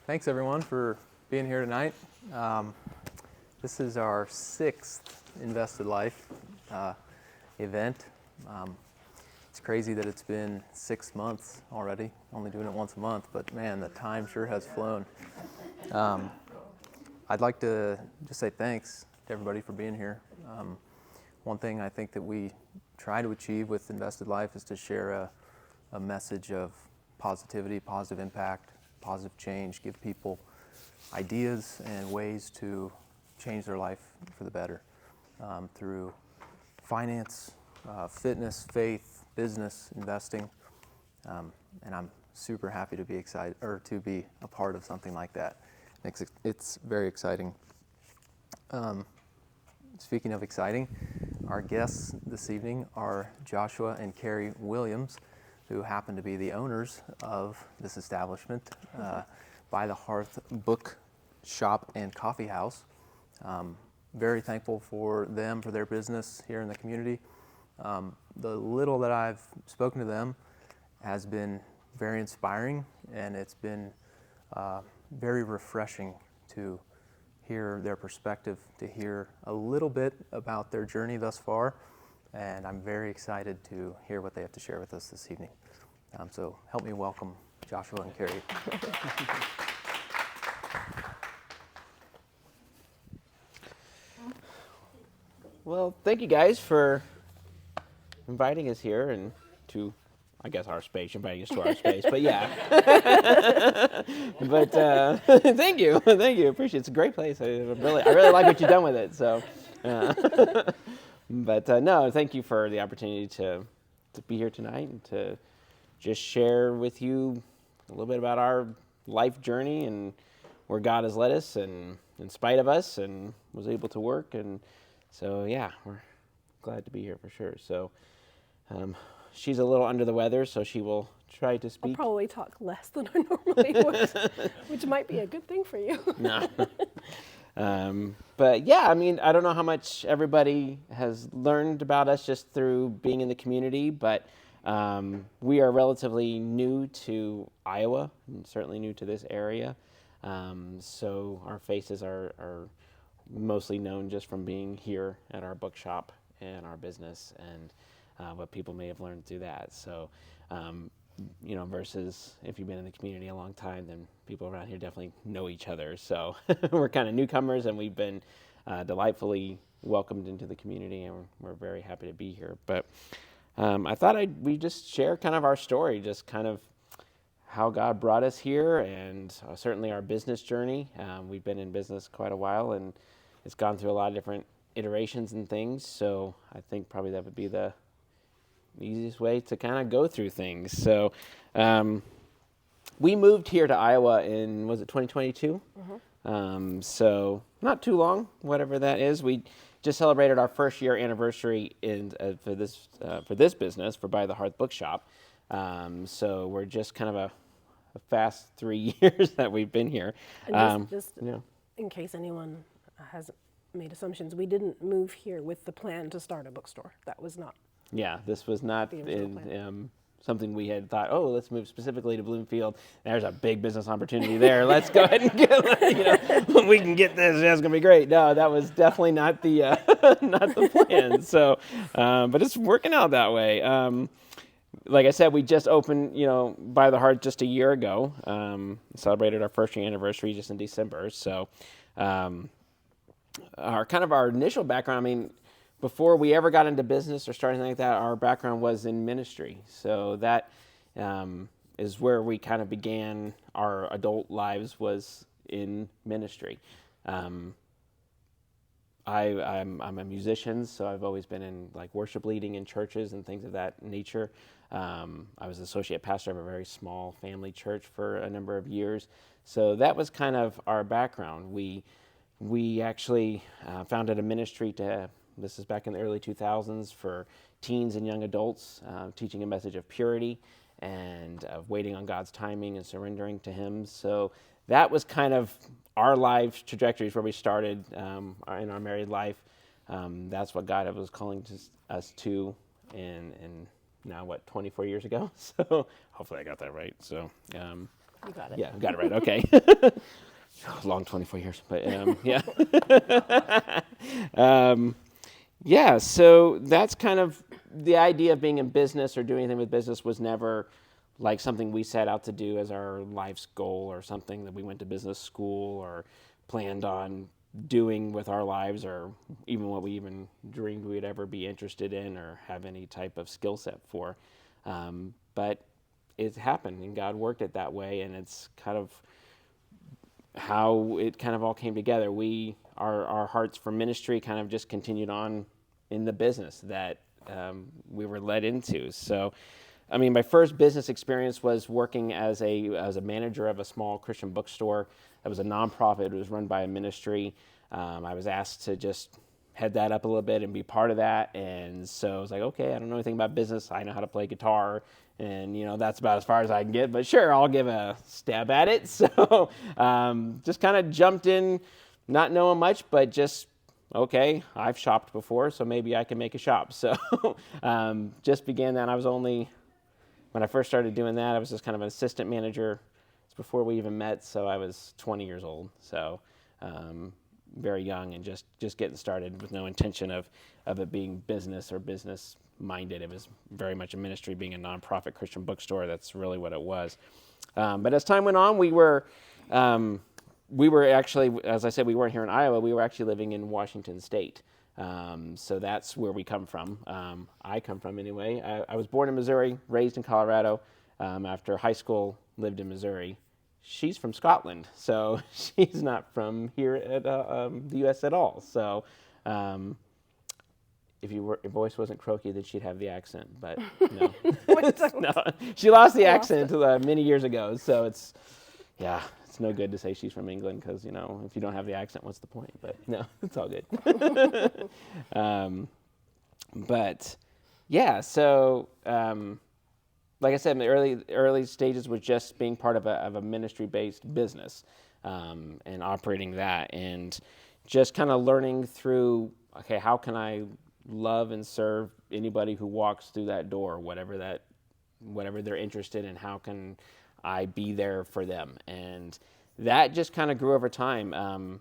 Thanks everyone for being here tonight. This is our 6th Invested Life event. It's crazy that it's been 6 months already, only doing it once a month, but man, the time sure has flown. I'd like to just say thanks to everybody for being here. One thing I think that we try to achieve with Invested Life is to share a message of positivity, positive impact, positive change, give people ideas and ways to change their life for the better through finance, fitness, faith, business, investing, and I'm super happy to be excited or to be a part of something like that. It's very exciting. Speaking of exciting, our guests this evening are Joshua and Kerry Williams, who happen to be the owners of this establishment, By the Hearth Bookshop and Coffeehouse. Very thankful for them, for their business here in the community. The little that I've spoken to them has been very inspiring, and it's been very refreshing to hear their perspective, to hear a little bit about their journey thus far, and I'm very excited to hear what they have to share with us this evening. So help me welcome Joshua and Kerry. Well, thank you guys for inviting us here and to, I guess, our space, inviting us to our space, but yeah. But thank you, appreciate it. It's a great place. I really like what you've done with it, so. But no, thank you for the opportunity to be here tonight and to just share with you a little bit about our life journey and where God has led us, and in spite of us, and was able to work. And so, yeah, we're glad to be here for sure. So she's a little under the weather, so she will try to speak. I'll probably talk less than I normally would, which might be a good thing for you. No. But yeah, I mean, I don't know how much everybody has learned about us just through being in the community, but we are relatively new to Iowa, and certainly new to this area. So our faces are mostly known just from being here at our bookshop and our business, and what people may have learned through that. So, versus if you've been in the community a long time, then people around here definitely know each other. So we're kind of newcomers, and we've been delightfully welcomed into the community, and we're very happy to be here. But I thought we just share kind of our story, just kind of how God brought us here, and certainly our business journey. We've been in business quite a while, and it's gone through a lot of different iterations and things. So I think probably that would be the easiest way to kind of go through things. So we moved here to Iowa in, was it 2022? Mm-hmm. So not too long, whatever that is. We just celebrated our first year anniversary for this business, for By the Hearth Bookshop. So we're just kind of a fast 3 years that we've been here. And in case anyone has made assumptions, we didn't move here with the plan to start a bookstore. That was not. Yeah, this was not something we had thought, oh, let's move specifically to Bloomfield. There's a big business opportunity there. Let's go ahead and when we can get this, that's going to be great. No, that was definitely not the not the plan. So, but it's working out that way. Like I said, we just opened, By the Hearth just a year ago. Celebrated our first year anniversary just in December. So, our initial background, I mean, before we ever got into business or started anything like that, our background was in ministry. So that is where we kind of began our adult lives, was in ministry. I'm a musician, so I've always been in like worship leading in churches and things of that nature. I was associate pastor of a very small family church for a number of years. So that was kind of our background. We actually founded a ministry this is back in the early 2000s, for teens and young adults, teaching a message of purity and of waiting on God's timing and surrendering to Him. So that was kind of our life trajectories where we started in our married life. That's what God was calling us to, and now 24 years ago. So hopefully I got that right. So You got it. Yeah, got it right. Okay. Long 24 years, but yeah. Yeah, so that's kind of the idea of being in business or doing anything with business was never like something we set out to do as our life's goal or something that we went to business school or planned on doing with our lives or even what we even dreamed we'd ever be interested in or have any type of skill set for. But it happened and God worked it that way, and it's kind of how it kind of all came together. Our hearts for ministry kind of just continued on in the business that we were led into. So, I mean, my first business experience was working as a manager of a small Christian bookstore. That was a nonprofit. It was run by a ministry. I was asked to just head that up a little bit and be part of that. And so I was like, okay, I don't know anything about business. I know how to play guitar. And, that's about as far as I can get. But sure, I'll give a stab at it. So just kind of jumped in, not knowing much, but just, okay, I've shopped before, so maybe I can make a shop. So just began that. When I first started doing that, I was just kind of an assistant manager. It's before we even met, so I was 20 years old. So very young and just getting started with no intention of it being business or business minded. It was very much a ministry, being a nonprofit Christian bookstore. That's really what it was. But as time went on, we were actually, as I said, we weren't here in Iowa. We were actually living in Washington State. So that's where we come from. I come from anyway. I was born in Missouri, raised in Colorado. After high school, lived in Missouri. She's from Scotland, so she's not from here at the U.S. at all. So if your voice wasn't croaky, then she'd have the accent, but no. No. She lost the accent many years ago, so it's no good to say she's from England because, if you don't have the accent, what's the point? But no, it's all good. But yeah, so like I said, in the early stages was just being part of a ministry-based business and operating that, and just kind of learning through, okay, how can I love and serve anybody who walks through that door, whatever they're interested in, how can I be there for them? And that just kind of grew over time.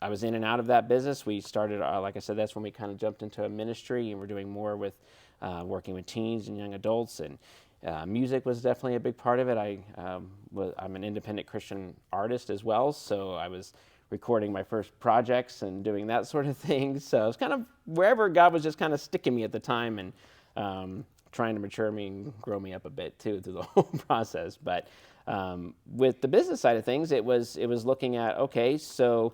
I was in and out of that business. We started, like I said, that's when we kind of jumped into a ministry, and we're doing more with working with teens and young adults, and music was definitely a big part of it. I'm an independent Christian artist as well, so I was recording my first projects and doing that sort of thing. So it's kind of wherever God was just kind of sticking me at the time, and trying to mature me and grow me up a bit too through the whole process. But with the business side of things, it was looking at, okay, so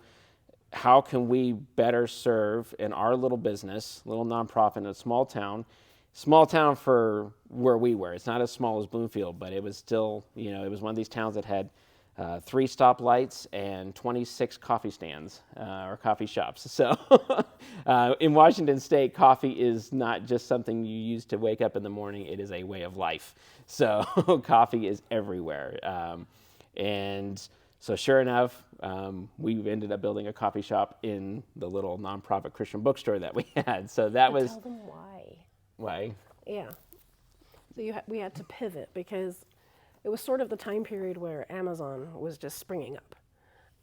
how can we better serve in our little business, little nonprofit in a small town for where we were. It's not as small as Bloomfield, but it was still, it was one of these towns that had 3 stoplights and 26 coffee stands or coffee shops. So in Washington State, coffee is not just something you use to wake up in the morning. It is a way of life. So coffee is everywhere. And so sure enough, we ended up building a coffee shop in the little nonprofit Christian bookstore that we had. So that was... Tell them why. Why? Yeah. So we had to pivot because it was sort of the time period where Amazon was just springing up,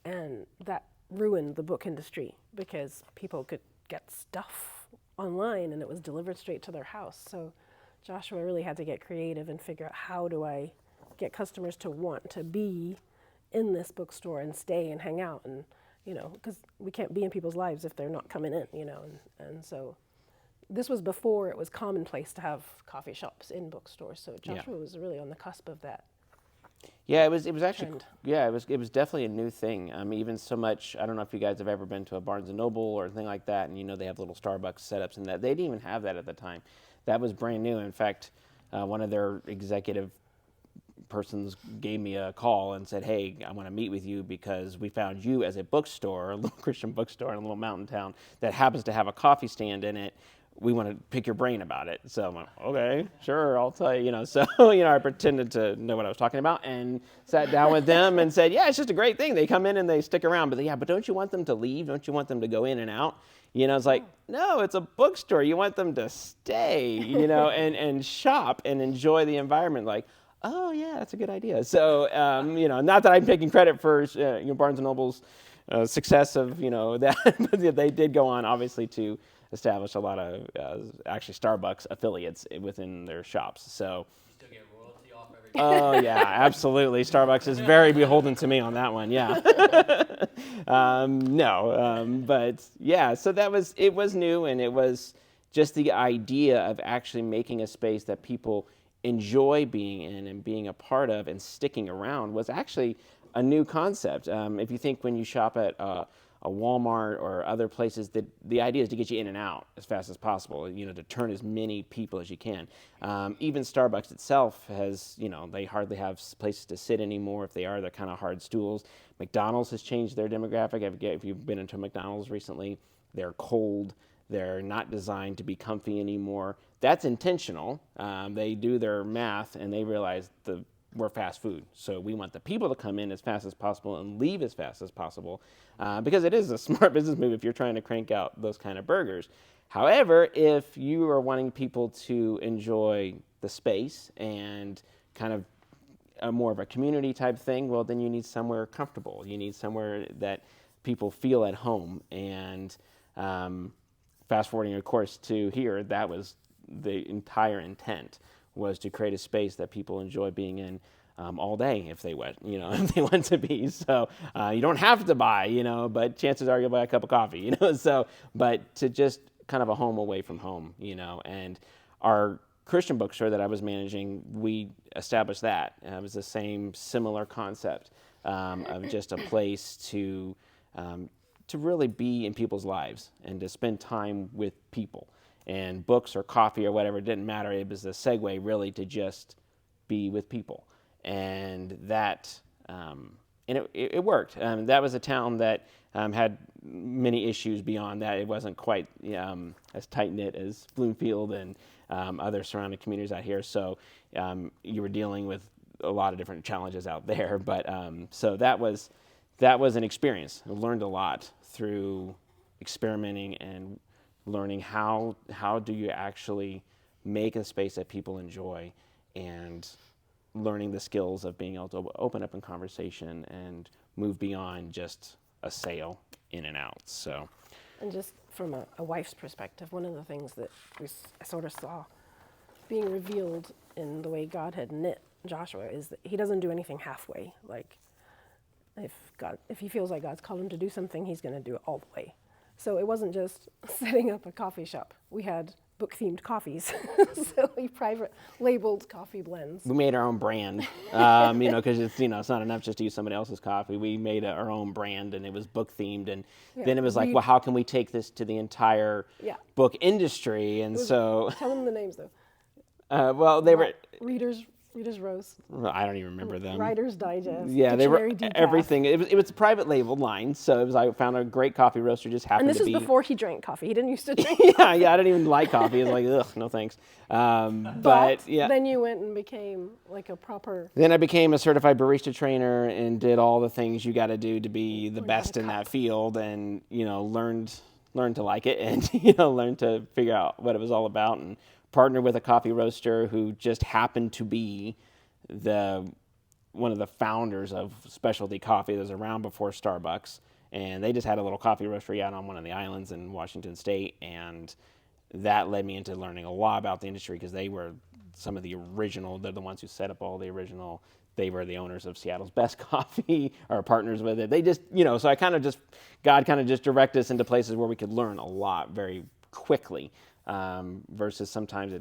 and that ruined the book industry because people could get stuff online and it was delivered straight to their house. So Joshua really had to get creative and figure out, how do I get customers to want to be in this bookstore and stay and hang out, and because we can't be in people's lives if they're not coming in, and so this was before it was commonplace to have coffee shops in bookstores. So Joshua was really on the cusp of that. Yeah, it was actually trend. it was definitely a new thing. Even so much, I don't know if you guys have ever been to a Barnes and Noble or anything like that, and they have little Starbucks setups and that. They didn't even have that at the time. That was brand new. In fact, one of their executive persons gave me a call and said, "Hey, I want to meet with you because we found you as a bookstore, a little Christian bookstore in a little mountain town that happens to have a coffee stand in it. We want to pick your brain about it." So I'm like, okay, sure, I'll tell you, So, I pretended to know what I was talking about and sat down with them and said, yeah, it's just a great thing. They come in and they stick around. But don't you want them to leave? Don't you want them to go in and out? It's like, no, it's a bookstore. You want them to stay, and shop and enjoy the environment. Like, oh yeah, that's a good idea. So not that I'm taking credit for Barnes and Noble's success of that, but they did go on obviously to establish a lot of actually Starbucks affiliates within their shops. So. Still get royalty off every Oh yeah, absolutely. Starbucks is very beholden to me on that one. Yeah. No, but yeah. So it was new, and it was just the idea of actually making a space that people enjoy being in and being a part of and sticking around was actually a new concept. If you think when you shop at a Walmart or other places, that the idea is to get you in and out as fast as possible, to turn as many people as you can. Even Starbucks itself has, they hardly have places to sit anymore. If they are, they're kind of hard stools. McDonald's has changed their demographic. If you've been into McDonald's recently, they're cold. They're not designed to be comfy anymore. That's intentional. They do their math and they realize we're fast food. So we want the people to come in as fast as possible and leave as fast as possible because it is a smart business move if you're trying to crank out those kind of burgers. However, if you are wanting people to enjoy the space and kind of more of a community type thing, well, then you need somewhere comfortable. You need somewhere that people feel at home. And fast forwarding, of course, to here, that was the entire intent, was to create a space that people enjoy being in all day if they want, if they want to be. So you don't have to buy, but chances are you'll buy a cup of coffee, So, but to just kind of a home away from home, And our Christian bookstore that I was managing, we established that. It was the same similar concept of just a place to really be in people's lives and to spend time with people. And books or coffee or whatever, it didn't matter. It was a segue really to just be with people. And that, it worked. That was a town that had many issues beyond that. It wasn't quite as tight-knit as Bloomfield and other surrounding communities out here. So you were dealing with a lot of different challenges out there. But so that was an experience. I learned a lot through experimenting and learning how do you actually make a space that people enjoy, and learning the skills of being able to open up in conversation and move beyond just a sale in and out. So, And just from a wife's perspective, one of the things that I sort of saw being revealed in the way God had knit Joshua is that he doesn't do anything halfway. Like if he feels like God's called him to do something, he's going to do it all the way. So it wasn't just setting up a coffee shop. We had book-themed coffees, so we private labeled coffee blends. We made our own brand, because it's not enough just to use somebody else's coffee. We made our own brand, and it was book-themed, and then it was like, well, how can we take this to the entire book industry? And so, tell them the names though. Well, they were Reader's Rose. Well, I don't even remember them. Writer's Digest. Yeah, they were Decaf. everything. It was a private label line, so it was. I found a great coffee roaster. Just happened And to this be. is before he drank coffee. He didn't used to drink. yeah, I didn't even like coffee. It was like, ugh, no thanks. But yeah. Then you went and became like a proper. Then I became a certified barista trainer and did all the things you got to do to be the best in that field, and learned to like it, and learned to figure out what it was all about, and partnered with a coffee roaster who just happened to be one of the founders of specialty coffee that was around before Starbucks, and they just had a little coffee roastery out on one of the islands in Washington State, and that led me into learning a lot about the industry because they were some of the original. They're the ones who set up all the original. They were the owners of Seattle's Best Coffee, or partners with it. They just, so God kind of just directed us into places where we could learn a lot very quickly. Versus sometimes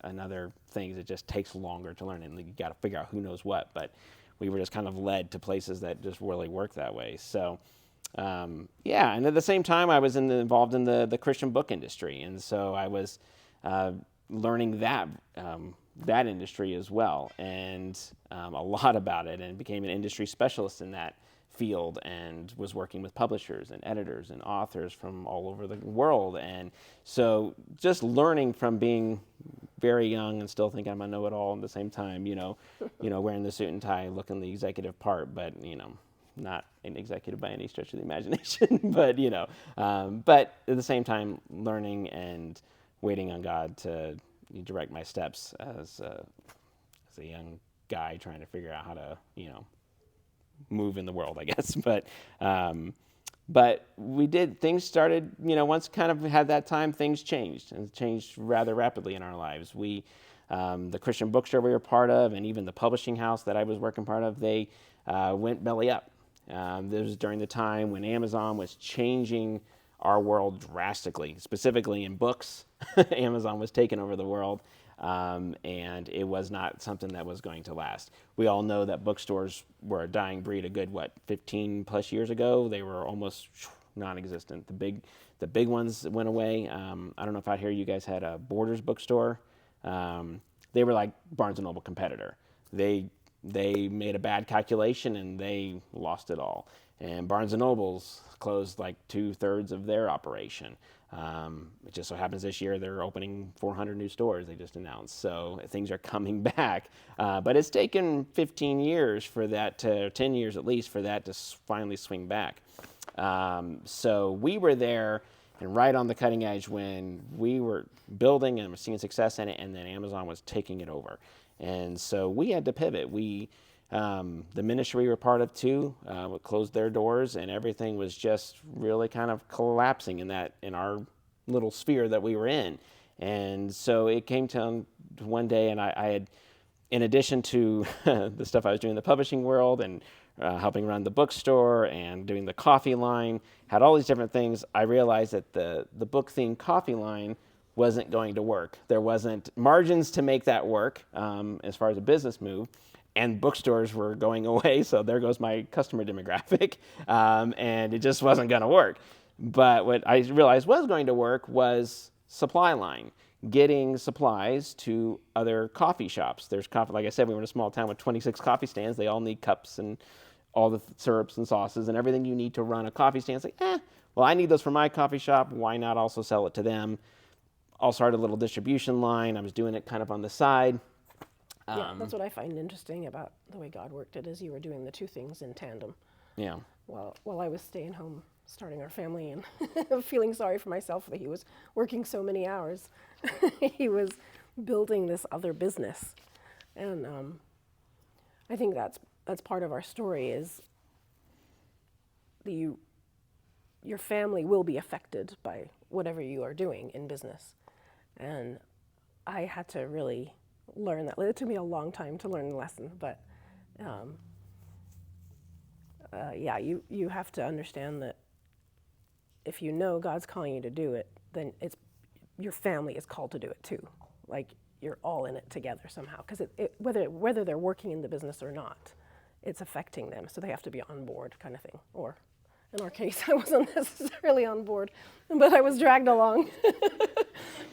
another things it just takes longer to learn, and you got to figure out who knows what. But we were just kind of led to places that just really work that way. So and at the same time I was involved in the Christian book industry, and so I was learning that industry as well, and a lot about it, and became an industry specialist in that field, and was working with publishers and editors and authors from all over the world. And so just learning from being very young and still thinking I'm a know-it-all at the same time, wearing the suit and tie, looking the executive part, but, not an executive by any stretch of the imagination, but, but at the same time, learning and waiting on God to direct my steps as a young guy trying to figure out how to, move in the world, I guess. But we did, things started, once kind of had that time, things changed, and changed rather rapidly in our lives. The Christian bookstore we were part of, and even the publishing house that I was working part of, they went belly up. This was during the time when Amazon was changing our world drastically, specifically in books. Amazon was taking over the world, and it was not something that was going to last. We all know that bookstores were a dying breed a good, 15 plus years ago. They were almost non-existent. The big ones went away. I don't know if out here you guys had a Borders bookstore. They were like Barnes & Noble competitor. They made a bad calculation and they lost it all. And Barnes & Noble's closed like 2/3 of their operation. It just so happens this year they're opening 400 new stores, they just announced. So things are coming back. But it's taken 15 years for that to, 10 years at least, for that to finally swing back. So we were there and right on the cutting edge when we were building and seeing success in it, and then Amazon was taking it over. And so we had to pivot. The ministry we were part of too, closed their doors, and everything was just really kind of collapsing in our little sphere that we were in. And so it came to one day, and I had, in addition to the stuff I was doing in the publishing world and helping run the bookstore and doing the coffee line, had all these different things, I realized that the book-themed coffee line wasn't going to work. There wasn't margins to make that work as far as a business move, and bookstores were going away, so there goes my customer demographic, and it just wasn't going to work. But what I realized was going to work was supply line, getting supplies to other coffee shops. There's coffee, like I said, we were in a small town with 26 coffee stands. They all need cups and all the syrups and sauces and everything you need to run a coffee stand. It's like, well, I need those for my coffee shop. Why not also sell it to them? I'll start a little distribution line. I was doing it kind of on the side. Yeah, that's what I find interesting about the way God worked it, is you were doing the two things in tandem. Yeah. While I was staying home, starting our family, and feeling sorry for myself that he was working so many hours, he was building this other business. And I think that's part of our story, is that your family will be affected by whatever you are doing in business. And I had to really learn that. It took me a long time to learn the lesson, but you have to understand that if you know God's calling you to do it, then your family is called to do it too. Like, you're all in it together somehow, because whether they're working in the business or not, it's affecting them, so they have to be on board, kind of thing. Or in our case, I wasn't necessarily on board, but I was dragged along.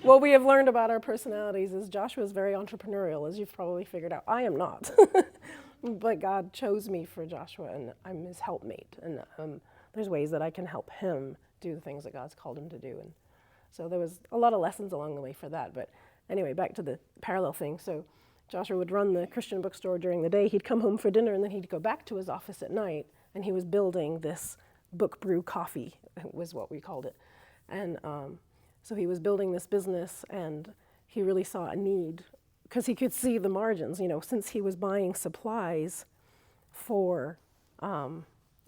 What we have learned about our personalities is Joshua is very entrepreneurial, as you've probably figured out. I am not. But God chose me for Joshua, and I'm his helpmate. And there's ways that I can help him do the things that God's called him to do. And so there was a lot of lessons along the way for that. But anyway, back to the parallel thing. So Joshua would run the Christian bookstore during the day. He'd come home for dinner, and then he'd go back to his office at night, and he was building this book brew coffee, was what we called it. And so he was building this business, and he really saw a need, because he could see the margins, since he was buying supplies for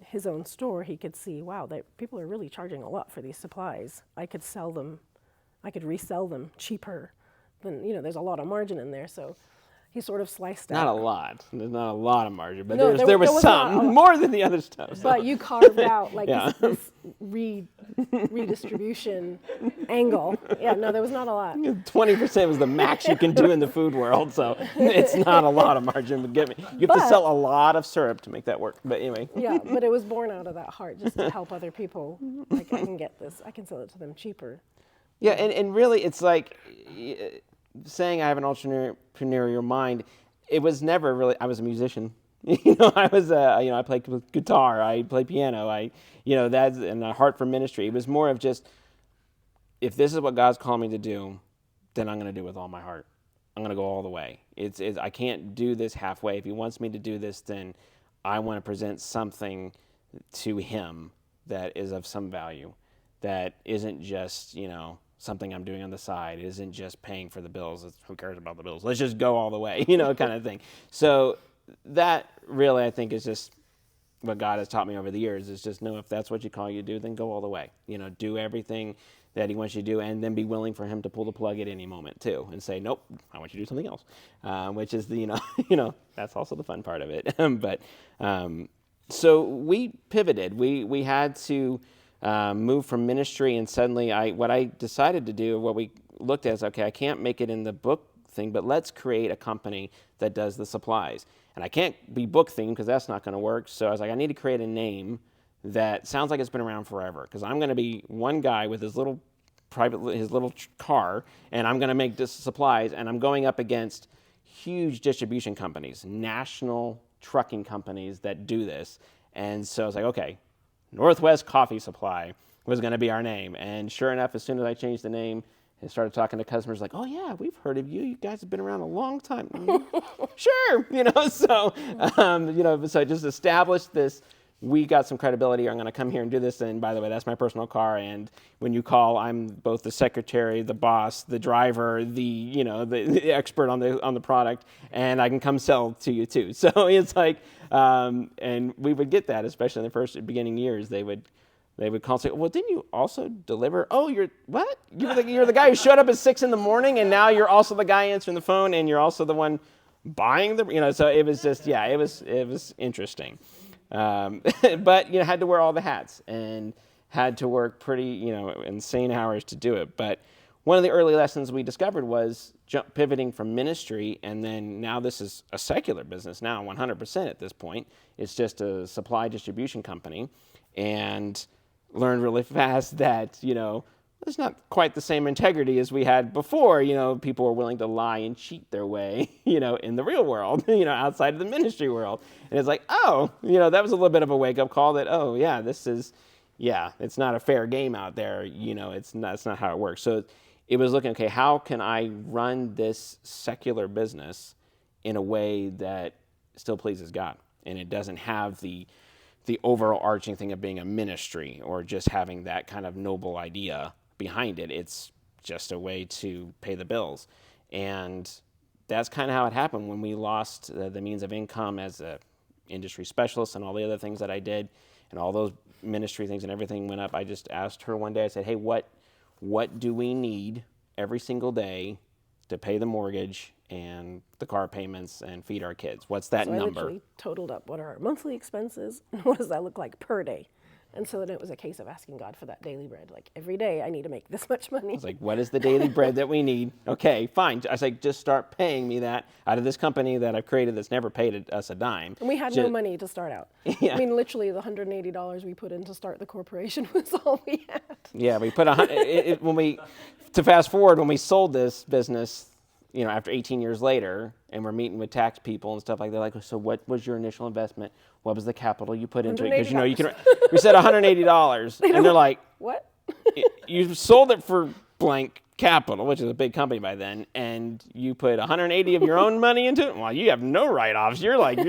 his own store. He could see, wow, people are really charging a lot for these supplies. I could resell them cheaper than, there's a lot of margin in there. So he sort of sliced out. Not a lot. There's not a lot of margin, but No, there was some, more than the other stuff. So. But you carved out this redistribution angle. Yeah, no, there was not a lot. 20% was the max you can do in the food world, so it's not a lot of margin. But you have to sell a lot of syrup to make that work. But anyway. Yeah, but it was born out of that heart, just to help other people. Like, I can get this. I can sell it to them cheaper. Yeah, and really, it's like saying I have an entrepreneurial mind. It was never really. I was a musician. I played guitar. I played piano. That's and a heart for ministry. It was more of just, if this is what God's called me to do, then I'm going to do it with all my heart. I'm going to go all the way. I can't do this halfway. If he wants me to do this, then I want to present something to him that is of some value, that isn't just, something I'm doing on the side. It isn't just paying for the bills. It's, who cares about the bills? Let's just go all the way, kind of thing. So that really, I think, is just what God has taught me over the years, is just know if that's what you call you to do, then go all the way. Do everything that he wants you to do, and then be willing for him to pull the plug at any moment too, and say, nope, I want you to do something else, which is the, that's also the fun part of it. So we pivoted. We had to move from ministry, and suddenly what I decided to do, what we looked at is, okay, I can't make it in the book thing, but let's create a company that does the supplies. And I can't be book themed because that's not going to work. So I was like, I need to create a name that sounds like it's been around forever, because I'm going to be one guy with his little car, and I'm going to make this supplies, and I'm going up against huge distribution companies, national trucking companies that do this. And so I was like, okay, Northwest Coffee Supply was going to be our name. And sure enough, as soon as I changed the name and started talking to customers, like, oh yeah, we've heard of you. You guys have been around a long time. Sure, so I just established this. We got some credibility. I'm going to come here and do this. And by the way, that's my personal car. And when you call, I'm both the secretary, the boss, the driver, the expert on the product, and I can come sell to you too. So it's like, and we would get that, especially in the first beginning years. They would call and say, well, didn't you also deliver? Oh, you're what? You're the guy who showed up at 6 a.m, and now you're also the guy answering the phone, and you're also the one buying the. So it was just, it was interesting. But had to wear all the hats and had to work pretty insane hours to do it. But one of the early lessons we discovered was pivoting from ministry, and then now this is a secular business now, 100% at this point. It's just a supply distribution company, and learned really fast that there's not quite the same integrity as we had before. People were willing to lie and cheat their way, in the real world, outside of the ministry world. And it's like, that was a little bit of a wake-up call that, it's not a fair game out there. It's not how it works. So it was looking, okay, how can I run this secular business in a way that still pleases God? And it doesn't have the overarching thing of being a ministry or just having that kind of noble idea behind it. It's just a way to pay the bills. And that's kind of how it happened when we lost the means of income as a industry specialist and all the other things that I did, and all those ministry things and everything went up. I just asked her one day, I said, hey, what do we need every single day to pay the mortgage and the car payments and feed our kids? What's that number? I literally totaled up what are our monthly expenses and what does that look like per day. And so then it was a case of asking God for that daily bread. Like, every day I need to make this much money. It's like, what is the daily bread that we need? Okay, fine. I was like, just start paying me that out of this company that I've created that's never paid us a dime. And we had no money to start out. Yeah. I mean, literally the $180 we put in to start the corporation was all we had. Yeah, we put to fast forward, when we sold this business, after 18 years later, and we're meeting with tax people and stuff like that, like, so what was your initial investment? What was the capital you put into it? Because we said $180, and they're like, what? You sold it for blank capital, which is a big company by then, and you put 180 of your own money into it. Well, you have no write-offs. You're like,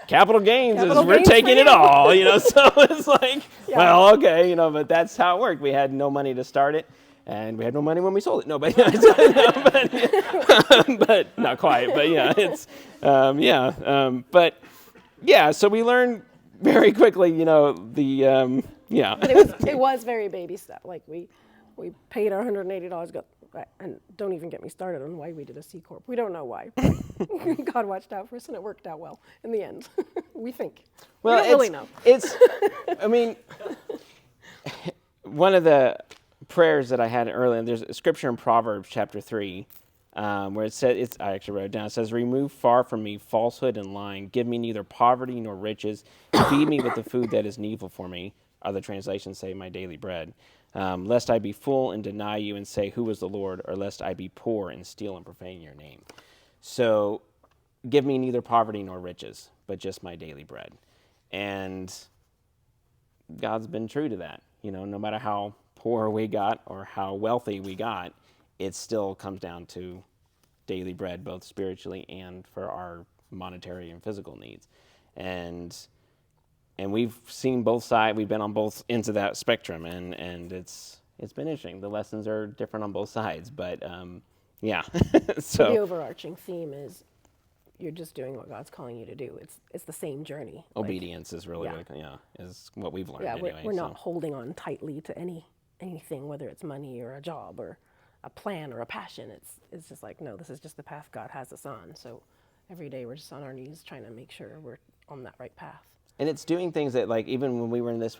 capital gains we're taking it all, So it's like, well, okay, but that's how it worked. We had no money to start it. And we had no money when we sold it. No, but not quite. But it's So we learned very quickly, But it was very baby step. Like we paid our $180. And don't even get me started on why we did a C Corp. We don't know why. God watched out for us, and it worked out well in the end. We think. Well, we don't really know. One of the prayers that I had earlier, there's a scripture in Proverbs chapter 3 where it says, I actually wrote it down, it says, remove far from me falsehood and lying, give me neither poverty nor riches, feed me with the food that is needful for me. Other translations say my daily bread. Lest I be full and deny you and say, who is the Lord? Or lest I be poor and steal and profane your name. So give me neither poverty nor riches, but just my daily bread. And God's been true to that. No matter how poor we got or how wealthy we got, it still comes down to daily bread, both spiritually and for our monetary and physical needs. And we've seen both sides. We've been on both ends of that spectrum, and it's it's been interesting. The lessons are different on both sides, but yeah. The So overarching theme is you're just doing what God's calling you to do. It's the same journey. obedience is really yeah. is what we've learned Yeah, anyway. we're so. not holding on tightly to anything, whether it's money or a job or a plan or a passion. It's just like, no, this is just the path God has us on. So every day we're just on our knees trying to make sure we're on that right path. And it's doing things that, like, even when we were in this,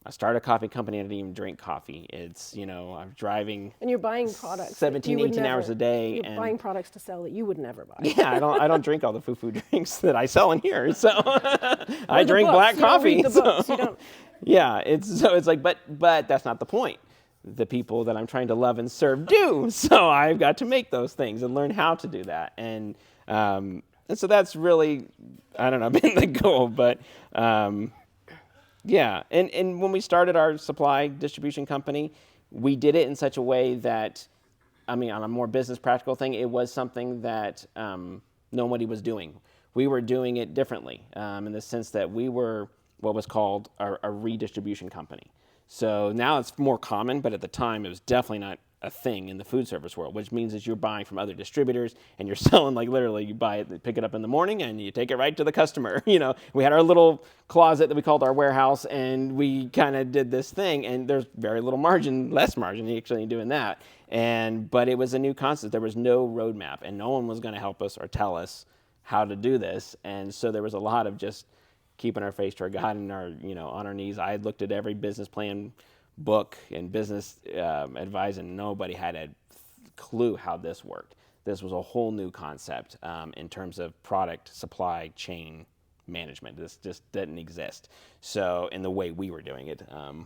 I started a coffee company, I didn't even drink coffee. It's, I'm driving And you're buying products 17, 18 hours a day. You're and buying products to sell that you would never buy. yeah, I don't drink all the foo drinks that I sell in here. So I the drink books. black You don't coffee. read the books. You don't. Yeah, it's like, but that's not the point. The people that I'm trying to love and serve do. So I've got to make those things and learn how to do that. And so that's really, I don't know, been the goal. But yeah, and when we started our supply distribution company, we did it in such a way that, on a more business practical thing, it was something that nobody was doing. We were doing it differently in the sense that we were what was called a redistribution company. So now it's more common, but at the time it was definitely not a thing in the food service world, which means is you're buying from other distributors and you're selling, like, literally you buy it, pick it up in the morning and you take it right to the customer. We had our little closet that we called our warehouse, and we kind of did this thing, and there's very little margin, less margin actually in doing that. But it was a new concept. There was no roadmap, and no one was going to help us or tell us how to do this. And so there was a lot of just keeping our face to our God and our, on our knees. I had looked at every business plan book and business advice, and nobody had a clue how this worked. This was a whole new concept in terms of product supply chain management. This just didn't exist. So in the way we were doing it,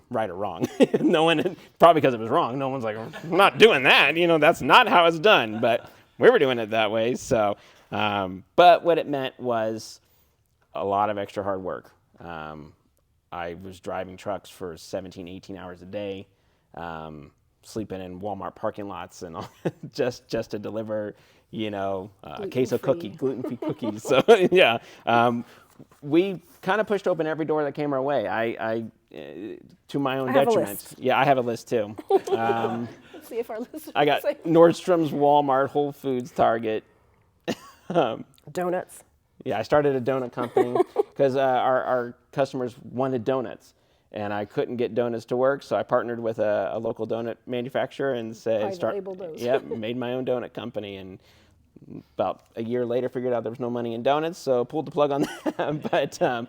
right or wrong, no one, probably because it was wrong, no one's like, I'm not doing that. That's not how it's done. But we were doing it that way. So, but what it meant was a lot of extra hard work. I was driving trucks for 17, 18 hours a day, sleeping in Walmart parking lots and all, just to deliver, a case of gluten-free cookies. So yeah, we kind of pushed open every door that came our way. I to my own detriment. Yeah, I have a list too. Let's see if our listeners. I got Nordstrom's, Walmart, Whole Foods, Target. Donuts. Yeah, I started a donut company because our customers wanted donuts, and I couldn't get donuts to work, so I partnered with a local donut manufacturer and said, label those. Yep, made my own donut company, and about a year later figured out there was no money in donuts, so pulled the plug on that.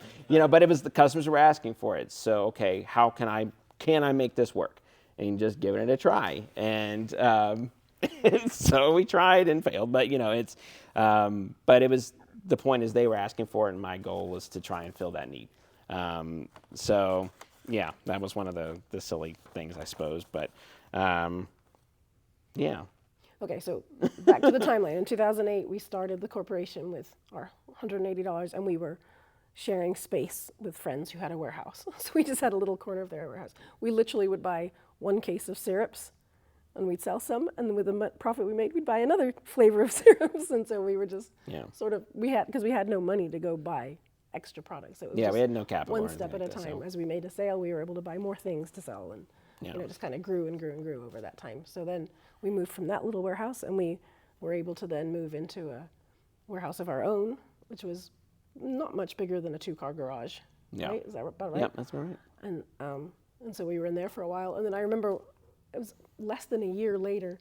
But it was the customers who were asking for it. So okay, how can I make this work? And just giving it a try, and so we tried and failed, but but it was. The point is they were asking for it, and my goal was to try and fill that need. So, yeah, that was one of the silly things, I suppose. But, yeah. Okay, so back to the timeline. In 2008, we started the corporation with our $180, and we were sharing space with friends who had a warehouse. So we just had a little corner of their warehouse. We literally would buy one case of syrups, and we'd sell some, and then with the profit we made, we'd buy another flavor of syrups. And so we were just because we had no money to go buy extra products. So it was we had no capital. One step at a time. So. As we made a sale, we were able to buy more things to sell, and it just kind of grew and grew and grew over that time. So then we moved from that little warehouse, and we were able to then move into a warehouse of our own, which was not much bigger than a 2-car garage. Yeah. Right? Is that about right? Yep, that's right. And so we were in there for a while, and then I remember it was less than a year later,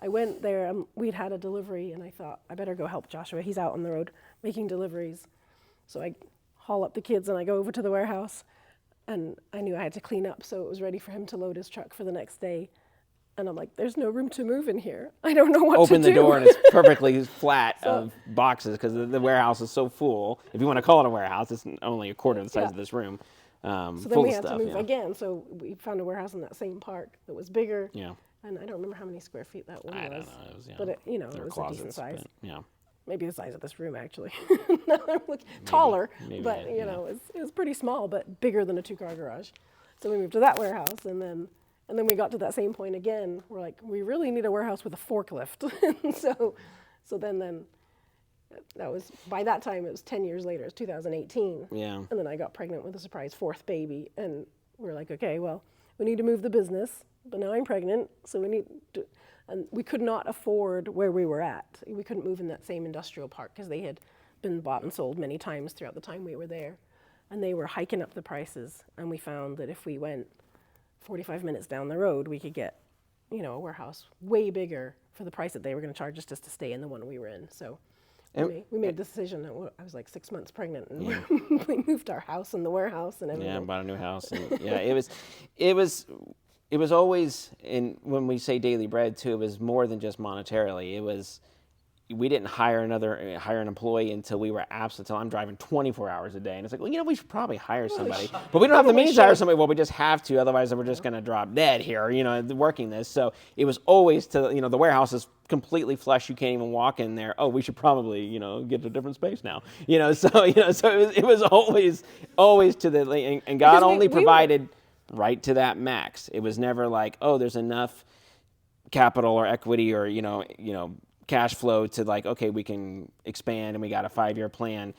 I went there, we'd had a delivery, and I thought, I better go help Joshua. He's out on the road making deliveries. So I haul up the kids, and I go over to the warehouse, and I knew I had to clean up, so it was ready for him to load his truck for the next day. And I'm like, there's no room to move in here. I don't know what to do. Open the door, and it's perfectly flat of boxes because the warehouse is so full. If you want to call it a warehouse, it's only a quarter of the size of this room. So then we had to move again. So we found a warehouse in that same park that was bigger. Yeah. And I don't remember how many square feet that one was. I don't know. It was, but it was closets, a decent size. Yeah. Maybe the size of this room, actually. Taller, maybe, but it was pretty small, but bigger than a 2-car garage. So we moved to that warehouse, and then we got to that same point again. We're like, we really need a warehouse with a forklift. And so then that was, by that time, it was 10 years later. It was 2018. Yeah. And then I got pregnant with a surprise 4th baby. And we're like, okay, well, we need to move the business, but now I'm pregnant, so we need to, and we could not afford where we were at. We couldn't move in that same industrial park because they had been bought and sold many times throughout the time we were there. And they were hiking up the prices, and we found that if we went 45 minutes down the road, we could get, a warehouse way bigger for the price that they were going to charge us just to stay in the one we were in. So we made the decision. I was like 6 months pregnant, and we moved our house and the warehouse and everything. Yeah, bought a new house, and it was always, when we say daily bread too, it was more than just monetarily. We didn't hire an employee until we were until I'm driving 24 hours a day. And it's like, well, we should probably hire somebody. But we don't have the means to hire somebody. Well, we just have to. Otherwise, we're just going to drop dead here, working this. So it was always the warehouse is completely flush. You can't even walk in there. Oh, we should probably, get a different space now. So it was always to the, and God only provided right to that max. It was never like, oh, there's enough capital or equity or, cash flow to like, okay, we can expand, and we got a 5-year plan.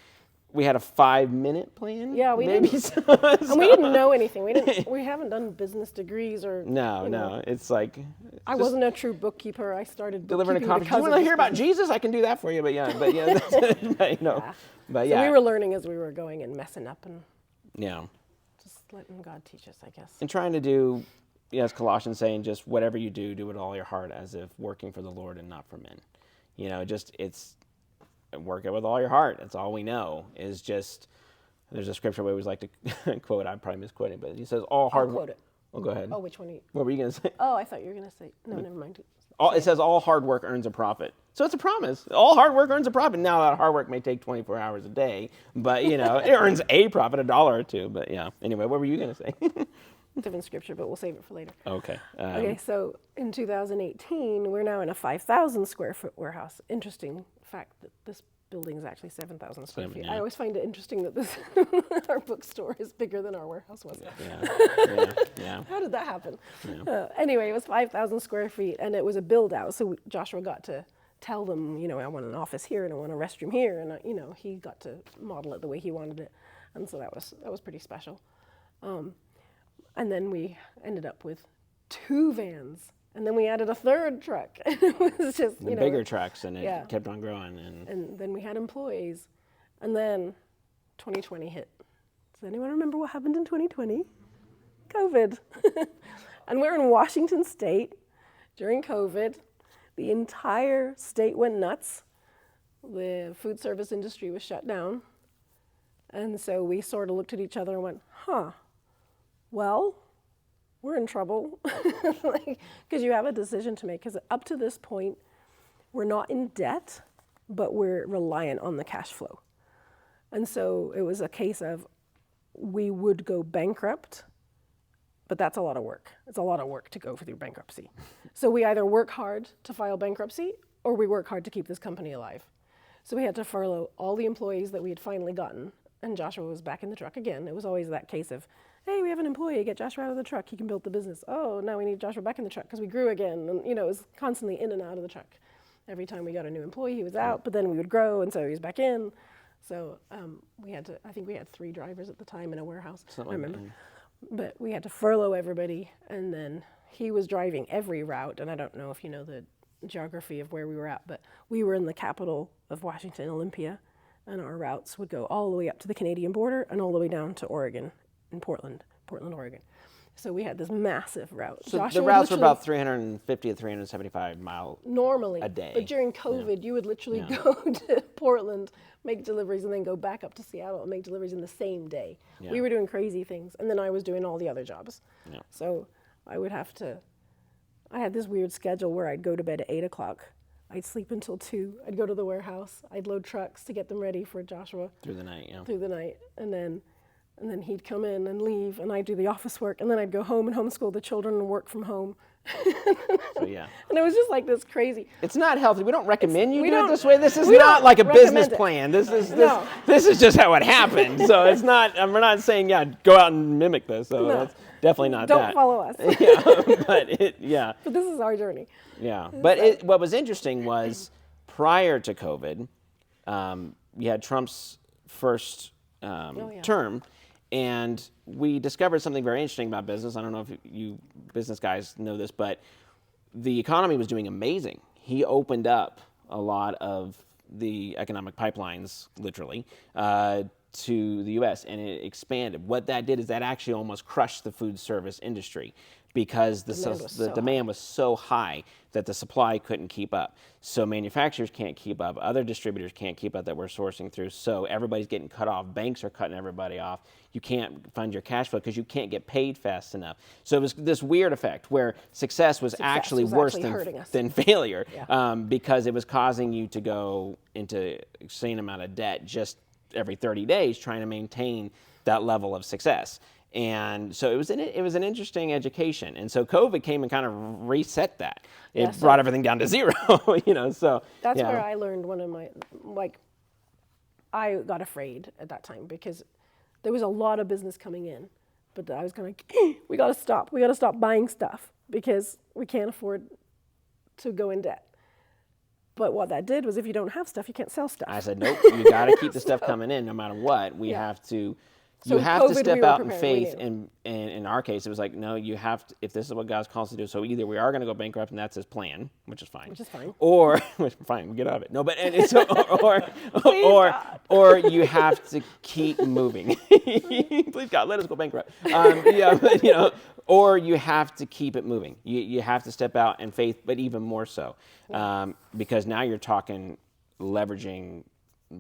We had a 5-minute plan. Yeah, we didn't. And we didn't know anything. We haven't done business degrees or. No. It's like. I wasn't a true bookkeeper. I started delivering a coffee. Do you want to hear about Jesus? I can do that for you. But yeah. But so we were learning as we were going and messing up and. Yeah. Just letting God teach us, I guess. And trying to do, as Colossians saying, just whatever you do with all your heart, as if working for the Lord and not for men. It's work it with all your heart. That's all we know is just, there's a scripture we always like to quote. I'm probably misquoting, but he says all hard work. Quote it. Oh, go ahead. Oh, which one? What were you going to say? Oh, I thought you were going to say, no, never mind. It says all hard work earns a profit. So it's a promise. All hard work earns a profit. Now that hard work may take 24 hours a day, but it earns a profit, $1 or $2. But yeah, anyway, what were you going to say? Different scripture, but we'll save it for later. Okay. Okay, so in 2018, we're now in a 5,000 square foot warehouse. Interesting fact that this building is actually 7,000 square feet. Yeah. I always find it interesting that our bookstore is bigger than our warehouse was. Yeah. How did that happen? Yeah. Anyway, it was 5,000 square feet, and it was a build out. So Joshua got to tell them, I want an office here and I want a restroom here, and he got to model it the way he wanted it, and so that was pretty special. And then we ended up with 2 vans, and then we added a 3rd truck. It was just, bigger trucks, and it kept on growing. And then we had employees, and then 2020 hit. Does anyone remember what happened in 2020? COVID. And we're in Washington State during COVID. The entire state went nuts. The food service industry was shut down. And so we sort of looked at each other and went, well, we're in trouble, because you have a decision to make. Because up to this point, we're not in debt, but we're reliant on the cash flow. And so it was a case of we would go bankrupt, but that's a lot of work. It's a lot of work to go through bankruptcy. So we either work hard to file bankruptcy, or we work hard to keep this company alive. So we had to furlough all the employees that we had finally gotten, and Joshua was back in the truck again. It was always that case of, hey, we have an employee, get Joshua out of the truck, he can build the business. Oh, now we need Joshua back in the truck because we grew again. And it was constantly in and out of the truck. Every time we got a new employee, he was out, but then we would grow, and so he was back in. So I think we had 3 drivers at the time in a warehouse, I remember. But we had to furlough everybody, and then he was driving every route, and I don't know if you know the geography of where we were at, but we were in the capital of Washington, Olympia, and our routes would go all the way up to the Canadian border and all the way down to Oregon, in Portland, Oregon. So we had this massive route. So the routes were about 350 to 375 miles normally a day. But during COVID, you would literally go to Portland, make deliveries, and then go back up to Seattle and make deliveries in the same day. Yeah. We were doing crazy things, and then I was doing all the other jobs. Yeah. So I had this weird schedule where I'd go to bed at 8 o'clock. I'd sleep until 2. I'd go to the warehouse. I'd load trucks to get them ready for Joshua. Through the night, yeah. Through the night. And then he'd come in and leave, and I'd do the office work, and then I'd go home and homeschool the children and work from home. So, yeah. And it was just like this crazy. It's not healthy. We don't recommend you do it this way. This is not like a business plan. This is just how it happened. So it's not. We're not saying go out and mimic this. So that's definitely not Don't that. follow us. But this is our journey. Yeah. But what was interesting was prior to COVID, you had Trump's first term. And we discovered something very interesting about business. I don't know if you business guys know this, but the economy was doing amazing. He opened up a lot of the economic pipelines, literally, to the U.S., and it expanded. What that did is that actually almost crushed the food service industry because the demand was so high that the supply couldn't keep up. So manufacturers can't keep up. Other distributors can't keep up that we're sourcing through. So everybody's getting cut off. Banks are cutting everybody off. You can't fund your cash flow because you can't get paid fast enough. So it was this weird effect where success was actually worse than failure because it was causing you to go into insane amount of debt just every 30 days trying to maintain that level of success. And so it was an interesting education. And so COVID came and kind of reset that. It brought everything down to zero, so. That's where I learned one of my, I got afraid at that time because there was a lot of business coming in, but I was kind of we got to stop. We got to stop buying stuff because we can't afford to go in debt. But what that did was if you don't have stuff, you can't sell stuff. I said, nope, you got to keep the stuff coming in no matter what. We have to. So you have to step out in faith, and in our case, it was like, no, you have to, if this is what God's called us to do, so either we are going to go bankrupt, and that's his plan, which is fine. Or, fine, get out of it. No, but, or you have to keep moving. Please, God, let us go bankrupt. Or you have to keep it moving. You have to step out in faith, but even more so, because now you're talking leveraging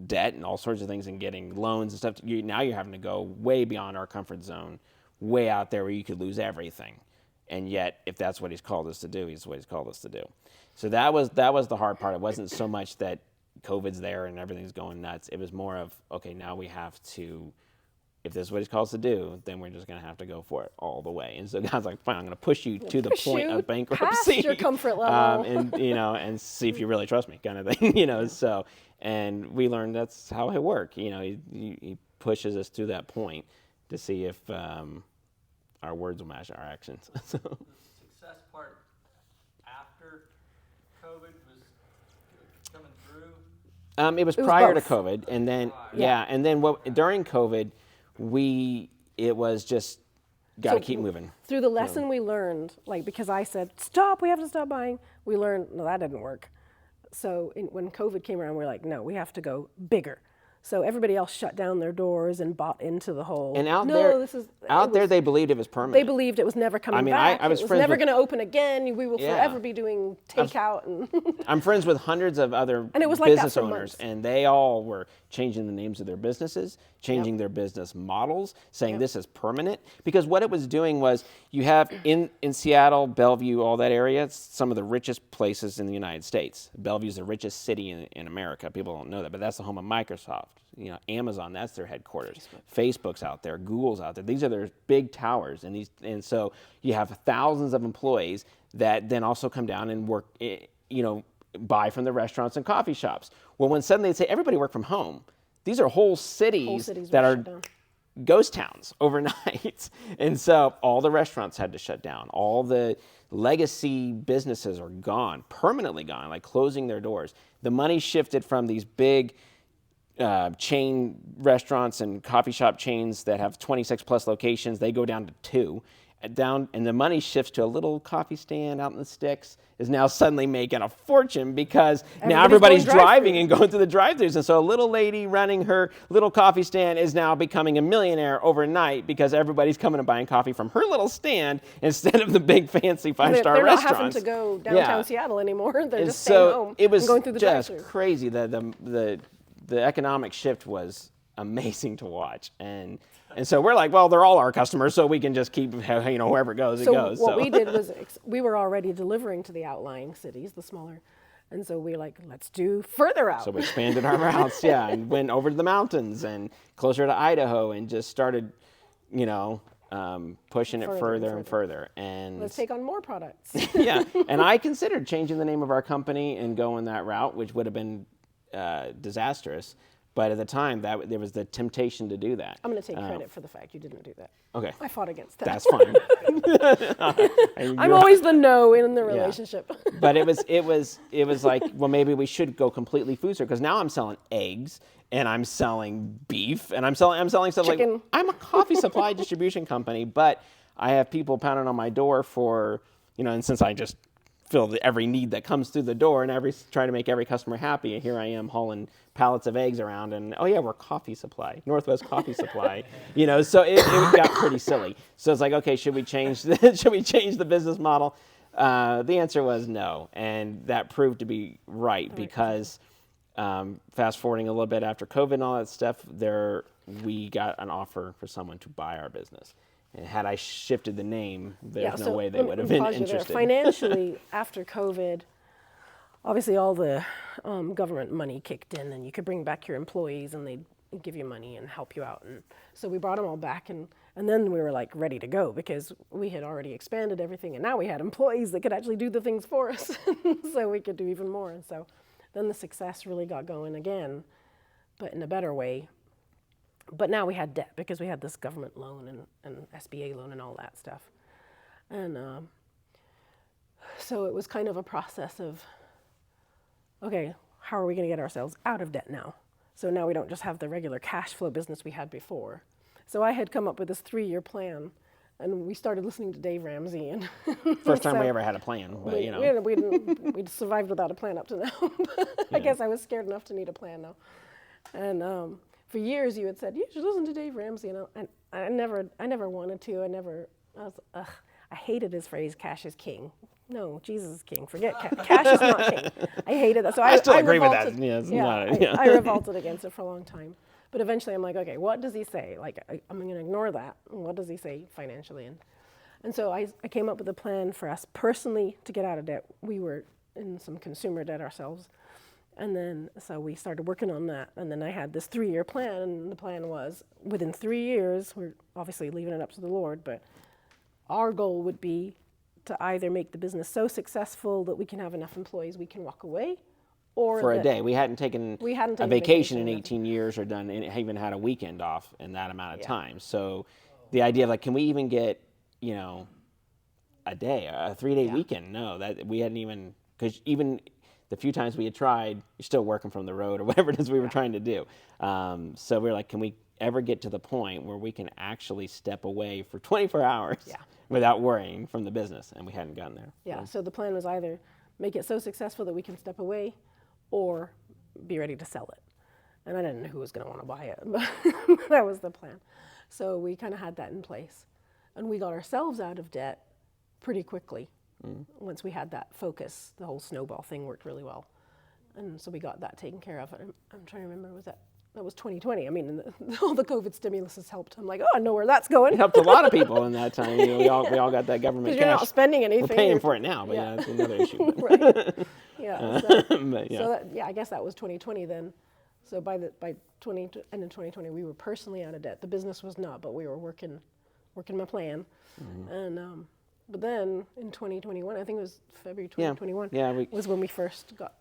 debt and all sorts of things and getting loans and stuff. Now you're having to go way beyond our comfort zone, way out there where you could lose everything. And yet, if that's what he's called us to do, he's what he's called us to do. So that was the hard part. It wasn't so much that COVID's there and everything's going nuts. It was more of, okay, now we have to, if this is what he's called us to do, then we're just going to have to go for it all the way. And so God's like, fine, I'm going to push you to the point of bankruptcy. Past your comfort level. And see if you really trust me kind of thing, So, and we learned that's how it works. He pushes us to that point to see if our words will match our actions. So. The success part after COVID was coming through? It was prior to COVID, and then and then during COVID, it was just got to keep moving. Through the lesson we learned, because I said, stop, we have to stop buying, we learned, no, that didn't work. So when COVID came around, we're like, no, we have to go bigger. So everybody else shut down their doors and bought into the whole. And out there, they believed it was permanent. They believed it was never coming back. I was it was never going to open again. We will forever be doing takeout. I'm friends with hundreds of other business owners, and they all were changing the names of their businesses, changing their business models, saying this is permanent. Because what it was doing was, you have in Seattle, Bellevue, all that area, it's some of the richest places in the United States. Bellevue's the richest city in America. People don't know that, but that's the home of Microsoft. Amazon, that's their headquarters. Facebook's out there, Google's out there. These are their big towers, and so you have thousands of employees that then also come down and work, buy from the restaurants and coffee shops. Well, when suddenly they say everybody work from home, these are whole cities that are ghost towns overnight. And so all the restaurants had to shut down. All the legacy businesses are gone, permanently gone, like closing their doors. The money shifted from these big chain restaurants and coffee shop chains that have 26 plus locations. They go down to 2. And the money shifts to a little coffee stand out in the sticks, is now suddenly making a fortune because now everybody's driving and going through the drive-thrus. And so a little lady running her little coffee stand is now becoming a millionaire overnight because everybody's coming and buying coffee from her little stand instead of the big fancy 5-star restaurants. They're not having to go downtown Seattle anymore. They're just staying home and going through the just drive-thru. Crazy. The economic shift was amazing to watch. And so we're like, well, they're all our customers, so we can just keep, wherever it goes, it goes. So what we did was we were already delivering to the outlying cities, the smaller, and so we let's do further out. So we expanded our routes, and went over to the mountains and closer to Idaho and just started, pushing it further and further. And let's take on more products. And I considered changing the name of our company and going that route, which would have been disastrous. But at the time, there was the temptation to do that. I'm going to take credit for the fact you didn't do that. Okay. I fought against that. That's fine. I'm always the no in the relationship. But it was like, well, maybe we should go completely food service, because now I'm selling eggs and I'm selling beef, and I'm selling stuff Chicken. like, I'm a coffee supply distribution company, but I have people pounding on my door for, and since I just fill every need that comes through the door and try to make every customer happy, and here I am hauling pallets of eggs around, and oh yeah, we're coffee supply, Northwest Coffee Supply, so it got pretty silly. So it's like, okay, should we change the business model? The answer was no, and that proved to be right, because fast forwarding a little bit after COVID and all that stuff, we got an offer for someone to buy our business. And had I shifted the name, there's no way they would have been interested. Financially, after COVID, obviously all the government money kicked in, and you could bring back your employees, and they'd give you money and help you out. And so we brought them all back, and then we were like ready to go, because we had already expanded everything, and now we had employees that could actually do the things for us, so we could do even more. And so then the success really got going again, but in a better way. But now we had debt, because we had this government loan and SBA loan and all that stuff. And so it was kind of a process of, okay, how are we going to get ourselves out of debt now? So now we don't just have the regular cash flow business we had before. So I had come up with this 3-year plan, and we started listening to Dave Ramsey. And First time we ever had a plan, but we'd survived without a plan up to now. I guess I was scared enough to need a plan now. And for years you had said, you should listen to Dave Ramsey, and I never wanted to. I hated his phrase, cash is king. No, Jesus is king. Forget cash is not king. I hated that. So I still agree with revolted. that. I revolted against it for a long time. But eventually I'm like, okay, what does he say? Like, I'm going to ignore that. What does he say financially? And so I came up with a plan for us personally to get out of debt. We were in some consumer debt ourselves. And then, so we started working on that. And then I had this 3-year plan. And the plan was, within 3 years, we're obviously leaving it up to the Lord, but our goal would be to either make the business so successful that we can have enough employees we can walk away, or for a day. We hadn't taken a vacation in 18 years, or even had a weekend off in that amount of time. So the idea of like, can we even get, a day, a 3-day weekend? No, that we hadn't even, because even the few times we had tried, you're still working from the road or whatever it is we were trying to do. So we were like, can we ever get to the point where we can actually step away for 24 hours without worrying from the business? And we hadn't gotten there. Yeah, so the plan was either make it so successful that we can step away, or be ready to sell it. And I didn't know who was going to want to buy it, but that was the plan. So we kind of had that in place. And we got ourselves out of debt pretty quickly. Once we had that focus, the whole snowball thing worked really well. And so we got that taken care of. I'm trying to remember, that was 2020. I mean, all the COVID stimulus has helped. I'm like, oh, I know where that's going. It helped a lot of people in that time. We all got that government cash. You're not spending anything. We're paying for it now, but that's another issue. Right. Yeah. So, but, I guess that was 2020 then. So by end of 2020, we were personally out of debt. The business was not, but we were working my plan. And but then in 2021, I think it was February 2021, was when we first got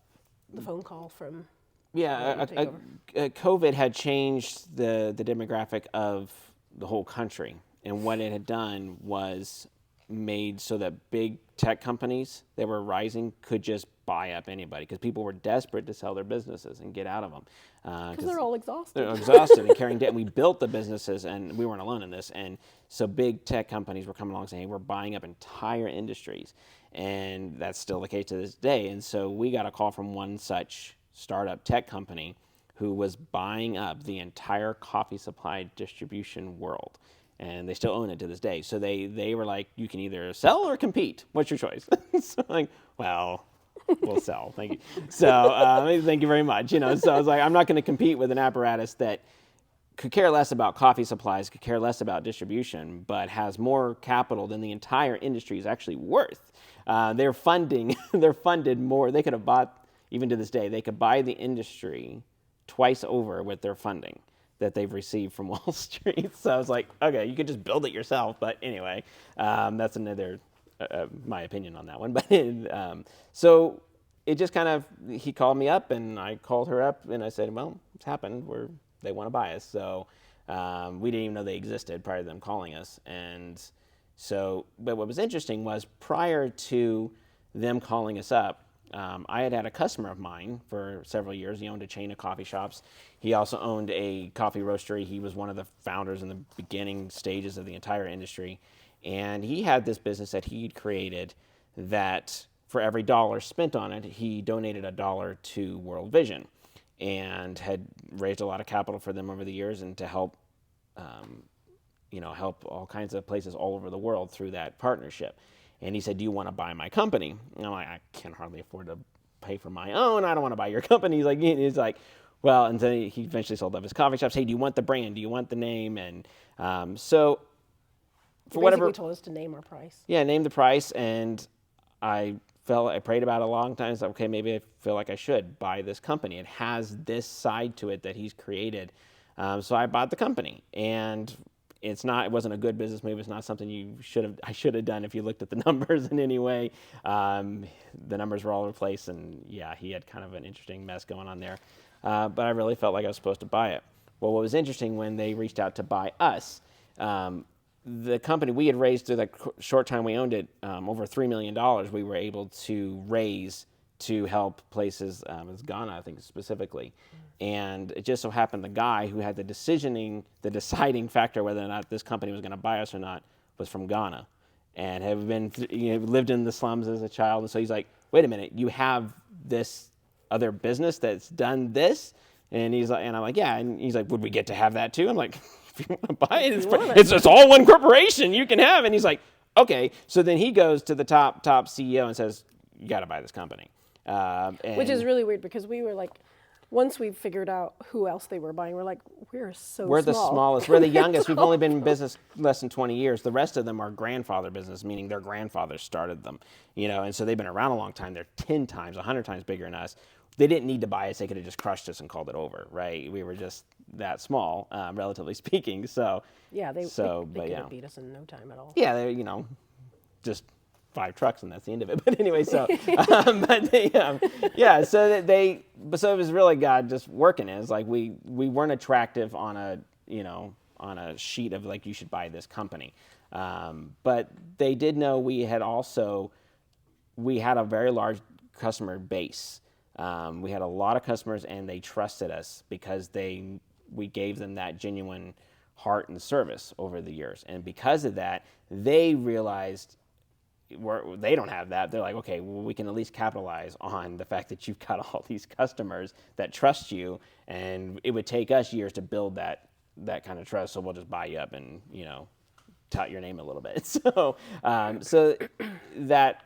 the phone call from. COVID had changed the demographic of the whole country, and what it had done was made so that big tech companies that were rising could just buy up anybody, because people were desperate to sell their businesses and get out of them. Because they're all exhausted. They're exhausted and carrying debt. And we built the businesses, and we weren't alone in this. And so big tech companies were coming along saying, hey, we're buying up entire industries. And that's still the case to this day. And so we got a call from one such startup tech company who was buying up the entire coffee supply distribution world. And they still own it to this day. So they were like, you can either sell or compete. What's your choice? So I'm like, well, we'll sell. Thank you. So thank you very much. So I was like, I'm not going to compete with an apparatus that could care less about coffee supplies, could care less about distribution, but has more capital than the entire industry is actually worth. They're funded more. They could have bought, even to this day, they could buy the industry twice over with their funding that they've received from Wall Street. So I was like, okay, you could just build it yourself. But anyway, that's another, my opinion on that one. But so it just kind of, he called me up and I called her up and I said, well, it's happened. They want to buy us. So we didn't even know they existed prior to them calling us. And so, but what was interesting was prior to them calling us up, I had a customer of mine for several years. He owned a chain of coffee shops. He also owned a coffee roastery. He was one of the founders in the beginning stages of the entire industry. And he had this business that he'd created that for every dollar spent on it, he donated $1 to World Vision, and had raised a lot of capital for them over the years, and to help help all kinds of places all over the world through that partnership. And he said, do you want to buy my company? And I'm like, I can hardly afford to pay for my own. I don't want to buy your company. He's like, well, and then he eventually sold up his coffee shops. Hey, do you want the brand? Do you want the name? And so for whatever. Basically told us to name our price. Yeah, name the price. And I prayed about it a long time. So, okay, maybe I feel like I should buy this company. It has this side to it that he's created. So I bought the company, and it wasn't a good business move. It's not something I should have done if you looked at the numbers in any way. The numbers were all over the place, and yeah, he had kind of an interesting mess going on there. But I really felt like I was supposed to buy it. Well, what was interesting, when they reached out to buy us, the company we had raised through the short time we owned it, over $3 million, we were able to raise to help places, as Ghana, I think specifically. And it just so happened the guy who had the deciding factor whether or not this company was going to buy us or not was from Ghana, and had been, lived in the slums as a child. And so he's like, wait a minute, you have this other business that's done this? And he's like, and I'm like, yeah. And he's like, would we get to have that too? I'm like, if you want to buy it, it's all one corporation. You can have it. And he's like, okay. So then he goes to the top CEO and says, you got to buy this company. Which is really weird, because we were like, once we figured out who else they were buying, we're like, we're the smallest. We're the youngest. We've only been in business less than 20 years. The rest of them are grandfather business, meaning their grandfathers started them, and so they've been around a long time. They're 10 times, 100 times bigger than us. They didn't need to buy us. They could have just crushed us and called it over, right? We were just that small, relatively speaking. So yeah, they could have beat us in no time at all. Yeah, they just 5 trucks, and that's the end of it. But anyway, so so it was really God just working. It was like we weren't attractive on a sheet of like, you should buy this company, but they did know we had a very large customer base. We had a lot of customers, and they trusted us because we gave them that genuine heart and service over the years, and because of that, they realized they don't have that. They're like, okay, well, we can at least capitalize on the fact that you've got all these customers that trust you, and it would take us years to build that kind of trust. So we'll just buy you up and tout your name a little bit. So that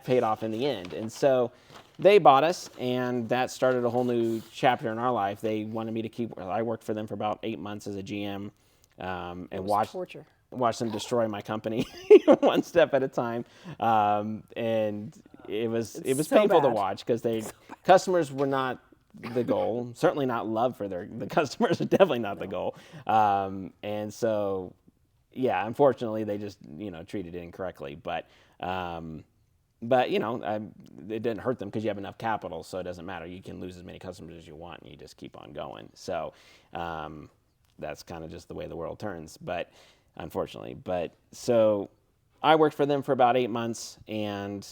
paid off in the end, and so they bought us, and that started a whole new chapter in our life. They wanted me to keep. I worked for them for about 8 months as a GM, and watched them destroy my company one step at a time, and it was so painful bad. to watch, because customers were not the goal. Certainly not love for the customers are definitely not the goal, and so yeah, unfortunately they just treated it incorrectly, but it didn't hurt them, because you have enough capital, so it doesn't matter. You can lose as many customers as you want, and you just keep on going. So that's kind of just the way the world turns, but unfortunately. But so I worked for them for about 8 months and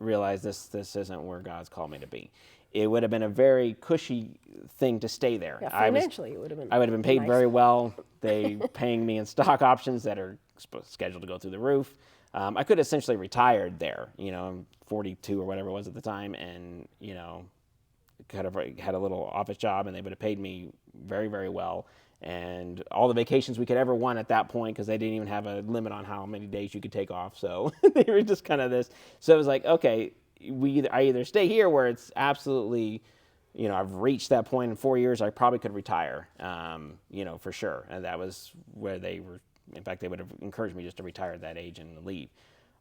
realized this isn't where God's called me to be. It would have been a very cushy thing to stay there. Yeah, financially, it would have been. I would have been paid nice. very well. They paying me in stock options that are scheduled to go through the roof. I could have essentially retired there. I'm 42 or whatever it was at the time, and could have had a little office job, and they would have paid me very, very well, and all the vacations we could ever want at that point, because they didn't even have a limit on how many days you could take off. So they were just kind of this. So it was like, okay, I either stay here where it's absolutely, I've reached that point in 4 years. I probably could retire, for sure. And that was where they were. In fact, they would have encouraged me just to retire at that age and leave.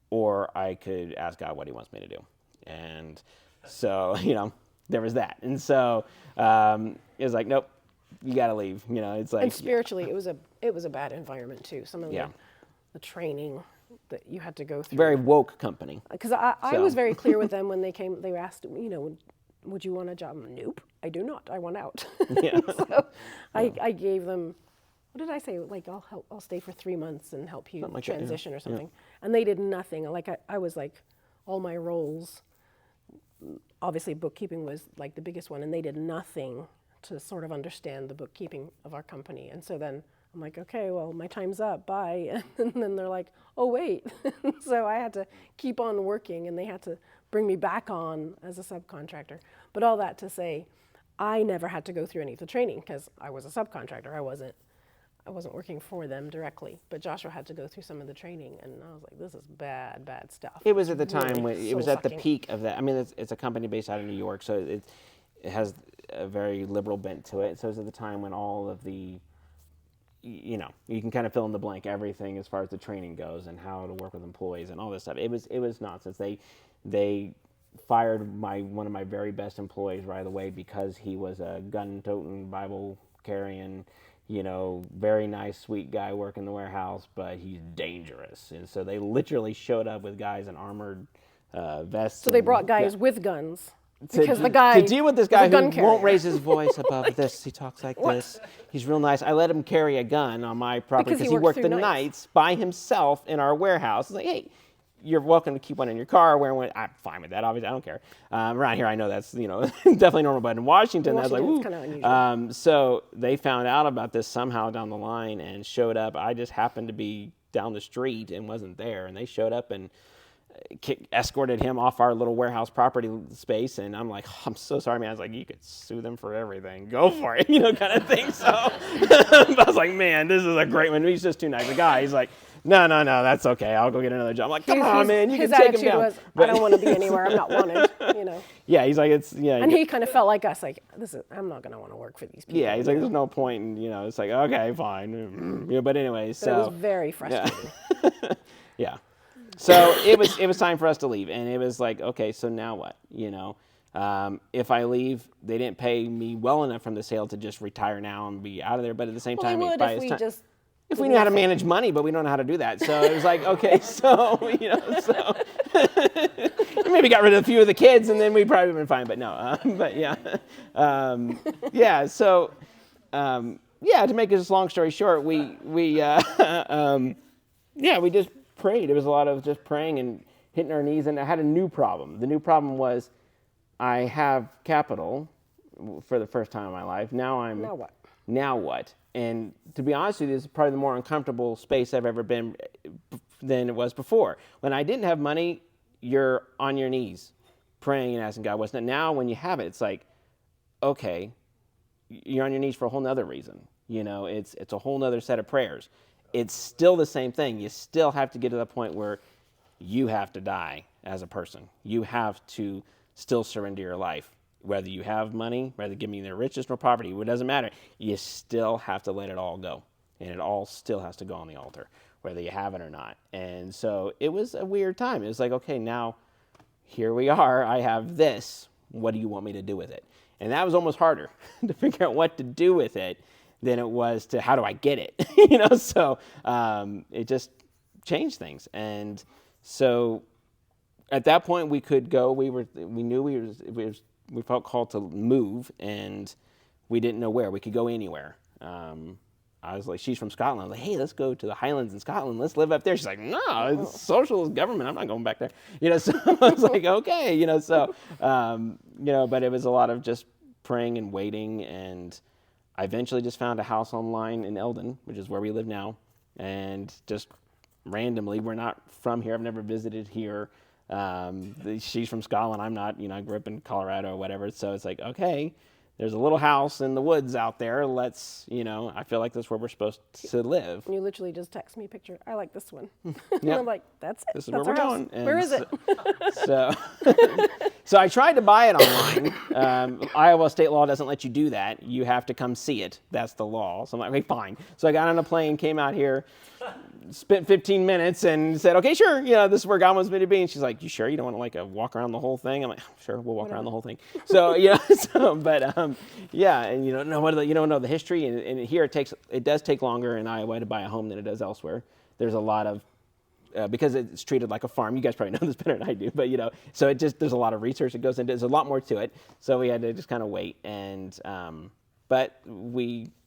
Or I could ask God what he wants me to do. And so, there was that. And so it was like, nope, you got to leave. It's like. And spiritually, it was a bad environment too. Some of the training that you had to go through. Very woke company. Because I was very clear with them when they came. They asked, would you want a job? Nope, I do not. I want out. Yeah. So I gave them. What did I say? Like, I'll stay for 3 months and help you like transition that, or something. Yeah. And they did nothing. Like I was like, all my roles obviously bookkeeping was like the biggest one, and they did nothing to sort of understand the bookkeeping of our company. And so then I'm like, okay, well, my time's up, bye. And then they're like, oh, wait. So I had to keep on working, and they had to bring me back on as a subcontractor. But all that to say, I never had to go through any of the training because I was a subcontractor. I wasn't working for them directly. But Joshua had to go through some of the training, and I was like, this is bad stuff. It was at the time when it was at the soul-sucking. peak of that. I mean, it's a company based out of New York, so it has a very liberal bent to it. So it was at the time when all of the, you know, you can kind of fill in the blank everything as far as the training goes and how to work with employees and all this stuff. It was nonsense. They fired one of my very best employees right away because he was a gun-toting, Bible-carrying, you know, very nice, sweet guy working the warehouse, but he's dangerous. And so they literally showed up with guys in armored vests. So they and brought guys with guns. to- Because the guy to deal with this was a guy who gun won't carrier. raise his voice above this. He talks like this. He's real nice. I let him carry a gun on my property Because he because he worked worked through the nights. nights by himself in our warehouse. It's like, hey, you're welcome to keep one in your car. Wearing one. I'm fine with that. Obviously, I don't care. Around here, I know that's, you know, definitely normal, but in Washington, that's like, Washington, woo. it's kinda unusual. So they found out about this somehow down the line and showed up. I just happened to be down the street and wasn't there, and they showed up and escorted him off our little warehouse property space, and I'm like, oh, I'm so sorry, man. I was like, you could sue them for everything. Go for it, you know, kind of thing. So I was like, man, this is a great one. He's just too nice a guy. He's like, no, that's okay. I'll go get another job. I'm like, come on, man, you his can take him attitude down. was, But- I don't want to be anywhere. I'm not wanted. You know. yeah, he's like, it's yeah. And he kind of felt like us, like I'm not going to want to work for these people. yeah, he's like, there's no point, in, you know. It's like, okay, fine, you know. But anyway, But so it was very frustrating. yeah. So it was time for us to leave, and it was like, okay, so now what? You know, if I leave, they didn't pay me well enough from the sale to just retire now and be out of there. But at the same Well, they time, would by if this we time- just if did we knew how to nothing. manage money, but we don't know how to do that. So it was like, okay, so you know, so maybe got rid of a few of the kids, and then we'd probably been fine. But no, but yeah, yeah. So yeah, to make this long story short, we just prayed. It was a lot of just praying and hitting our knees. And I had a new problem. The new problem was I have capital for the first time in my life. Now Now what? Now what? And to be honest with you, this is probably the more uncomfortable space I've ever been than it was before. When I didn't have money, you're on your knees praying and asking God what's next. Now when you have it, it's like, okay, you're on your knees for a whole nother reason. You know, it's a whole nother set of prayers. It's still the same thing. You still have to get to the point where you have to die as a person. You have to still surrender your life. Whether you have money, whether give me the richest or poverty, it doesn't matter. You still have to let it all go. And it all still has to go on the altar, whether you have it or not. And so it was a weird time. It was like, okay, now here we are. I have this. What do you want me to do with it? And that was almost harder to figure out what to do with it than it was to how do I get it, you know? So it just changed things. And so at that point we could go. We felt called to move, and we didn't know where. We could go anywhere. I was like, she's from Scotland. I was like, hey, let's go to the Highlands in Scotland. Let's live up there. She's like, no, it's socialist government. I'm not going back there. You know, so I was like, okay, you know, so, you know, but it was a lot of just praying and waiting. And I eventually just found a house online in Eldon, which is where we live now. And just randomly, we're not from here. I've never visited here. She's from Scotland. I'm not, you know, I grew up in Colorado or whatever. So it's like, okay, there's a little house in the woods out there. Let's, you know, I feel like that's where we're supposed to live. And you literally just text me a picture. I like this one. And Yep. I'm like, that's it. This is That's where we're our house. going. Where And is it? So, so I tried to buy it online. Iowa state law doesn't let you do that. You have to come see it. That's the law. So I'm like, okay, fine. So I got on a plane, came out here, spent 15 minutes and said, okay, sure. You know, this is where God wants me to be. And she's like, you sure you don't want to like walk around the whole thing? I'm like, sure, we'll walk around the whole thing. So, yeah, but yeah. And you don't know the history. And here it does take longer in Iowa to buy a home than it does elsewhere. There's a lot of, because it's treated like a farm. You guys probably know this better than I do, but you know, so there's a lot of research that goes into it. There's a lot more to it. So we had to just kind of wait. And, but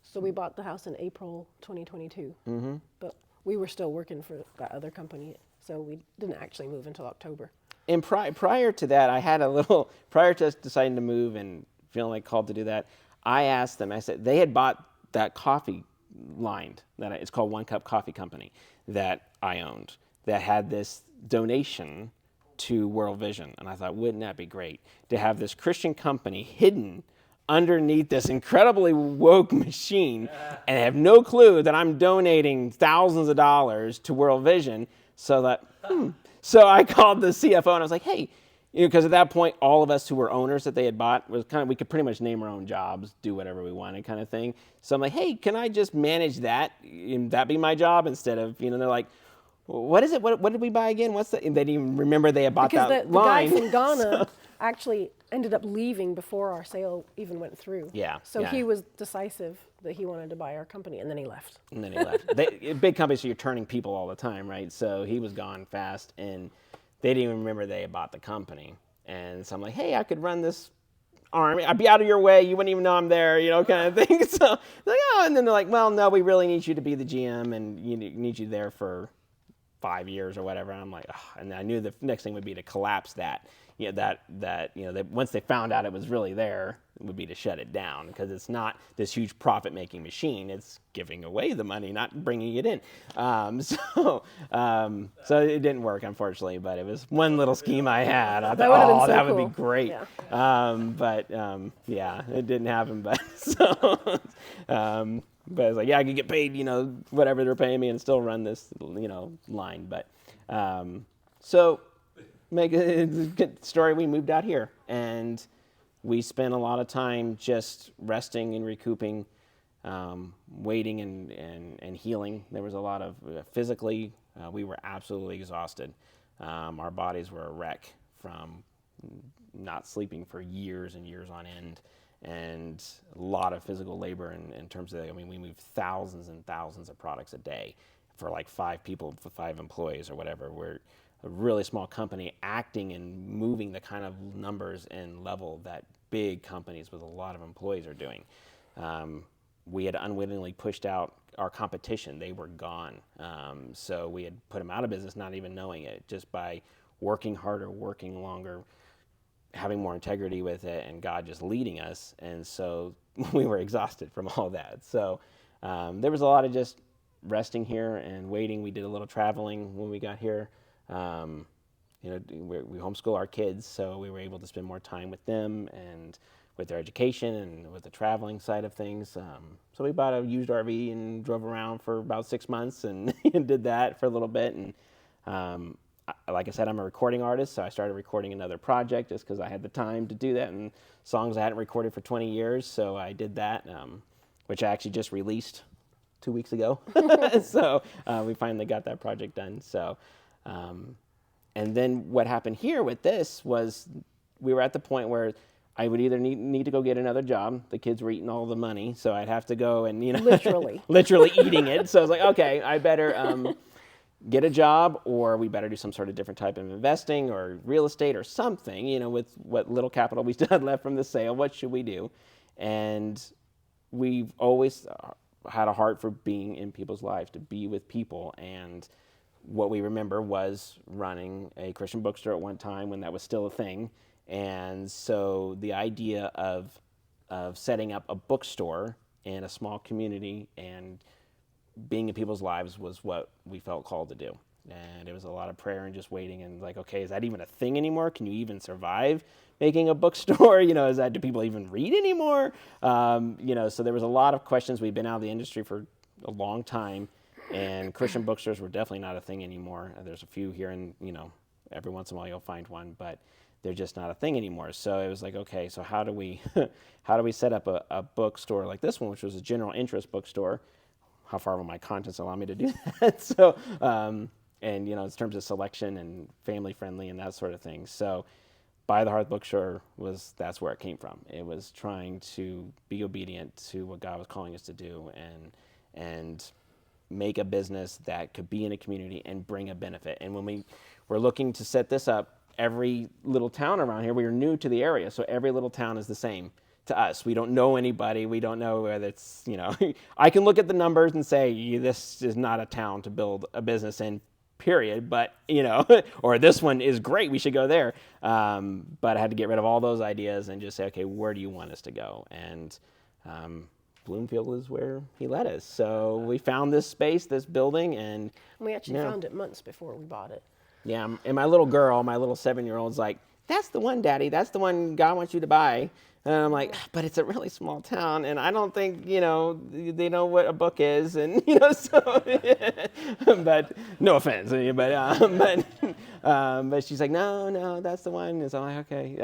So we bought the house in April 2022. Mm-hmm. But we were still working for that other company. So we didn't actually move until October. And prior to that, I had a little, prior to us deciding to move and feeling like called to do that, I asked them, I said, they had bought that coffee line, it's called One Cup Coffee Company, that I owned, that had this donation to World Vision. And I thought, wouldn't that be great to have this Christian company hidden underneath this incredibly woke machine and have no clue that I'm donating thousands of dollars to World Vision. So that, So I called the CFO and I was like, hey, because at that point, all of us who were owners that they had bought was kind of, we could pretty much name our own jobs, do whatever we wanted kind of thing. So I'm like, hey, can I just manage that? And that be my job instead of, they're like, what is it? What did we buy again? What's that? And they didn't even remember they had bought Because that the guy line. from Ghana actually ended up leaving before our sale even went through. Yeah, So yeah. he was decisive that he wanted to buy our company, and then he left. And then he left. Big companies, so you're turning people all the time, right? So he was gone fast, and they didn't even remember they had bought the company. And so I'm like, hey, I could run this arm. I'd be out of your way. You wouldn't even know I'm there, kind of thing. So they're like, oh, and then they're like, well, no, we really need you to be the GM, and need you there for 5 years or whatever. And I'm like, oh. And I knew the next thing would be to collapse that. Once they found out it was really there, it would be to shut it down, because it's not this huge profit-making machine. It's giving away the money, not bringing it in. So it didn't work, unfortunately. But it was one little scheme I had. I thought, That would have been so that cool. would be great. Yeah. It didn't happen. But but I was like, yeah, I could get paid, whatever they're paying me, and still run this, line. But so. Make a good story. We moved out here, and we spent a lot of time just resting and recouping, waiting and healing. There was a lot of physically, we were absolutely exhausted. Our bodies were a wreck from not sleeping for years and years on end, and a lot of physical labor in terms of, we moved thousands and thousands of products a day for like 5 people, for 5 employees or whatever. We're a really small company acting and moving the kind of numbers and level that big companies with a lot of employees are doing. We had unwittingly pushed out our competition. They were gone. So we had put them out of business, not even knowing it, just by working harder, working longer, having more integrity with it, and God just leading us. And so we were exhausted from all that. So there was a lot of just resting here and waiting. We did a little traveling when we got here. We homeschool our kids, so we were able to spend more time with them and with their education and with the traveling side of things. So we bought a used RV and drove around for about 6 months and did that for a little bit. And like I said, I'm a recording artist, so I started recording another project just because I had the time to do that, and songs I hadn't recorded for 20 years, so I did that, which I actually just released 2 weeks ago. So we finally got that project done. So. And then what happened here with this was we were at the point where I would either need to go get another job. The kids were eating all the money, so I'd have to go and, literally eating it. So I was like, okay, I better get a job, or we better do some sort of different type of investing or real estate or something, with what little capital we still had left from the sale. What should we do? And we've always had a heart for being in people's lives, to be with people. And what we remember was running a Christian bookstore at one time when that was still a thing. And so the idea of setting up a bookstore in a small community and being in people's lives was what we felt called to do. And it was a lot of prayer and just waiting and like, okay, is that even a thing anymore? Can you even survive making a bookstore? Do people even read anymore? So there was a lot of questions. We've been out of the industry for a long time. And Christian bookstores were definitely not a thing anymore. There's a few here, and every once in a while you'll find one, but they're just not a thing anymore. So it was like, okay, so how do we set up a bookstore like this one, which was a general interest bookstore? How far will my contents allow me to do that? So, in terms of selection and family friendly and that sort of thing. So, By the Hearth Bookstore that's where it came from. It was trying to be obedient to what God was calling us to do, and make a business that could be in a community and bring a benefit. And when we were looking to set this up, every little town around here, we were new to the area, so every little town is the same to us. We don't know anybody. We don't know whether it's, I can look at the numbers and say, this is not a town to build a business in, period, but, or this one is great, we should go there. But I had to get rid of all those ideas and just say, okay, where do you want us to go? And Bloomfield is where he led us. So we found this space, this building, and We actually found it months before we bought it. yeah, and my little girl, my little 7-year-old's like, that's the one, Daddy, that's the one God wants you to buy. And I'm like, but it's a really small town, and I don't think, they know what a book is, and, so, but no offense, but she's like, no, that's the one. And so I'm like, okay.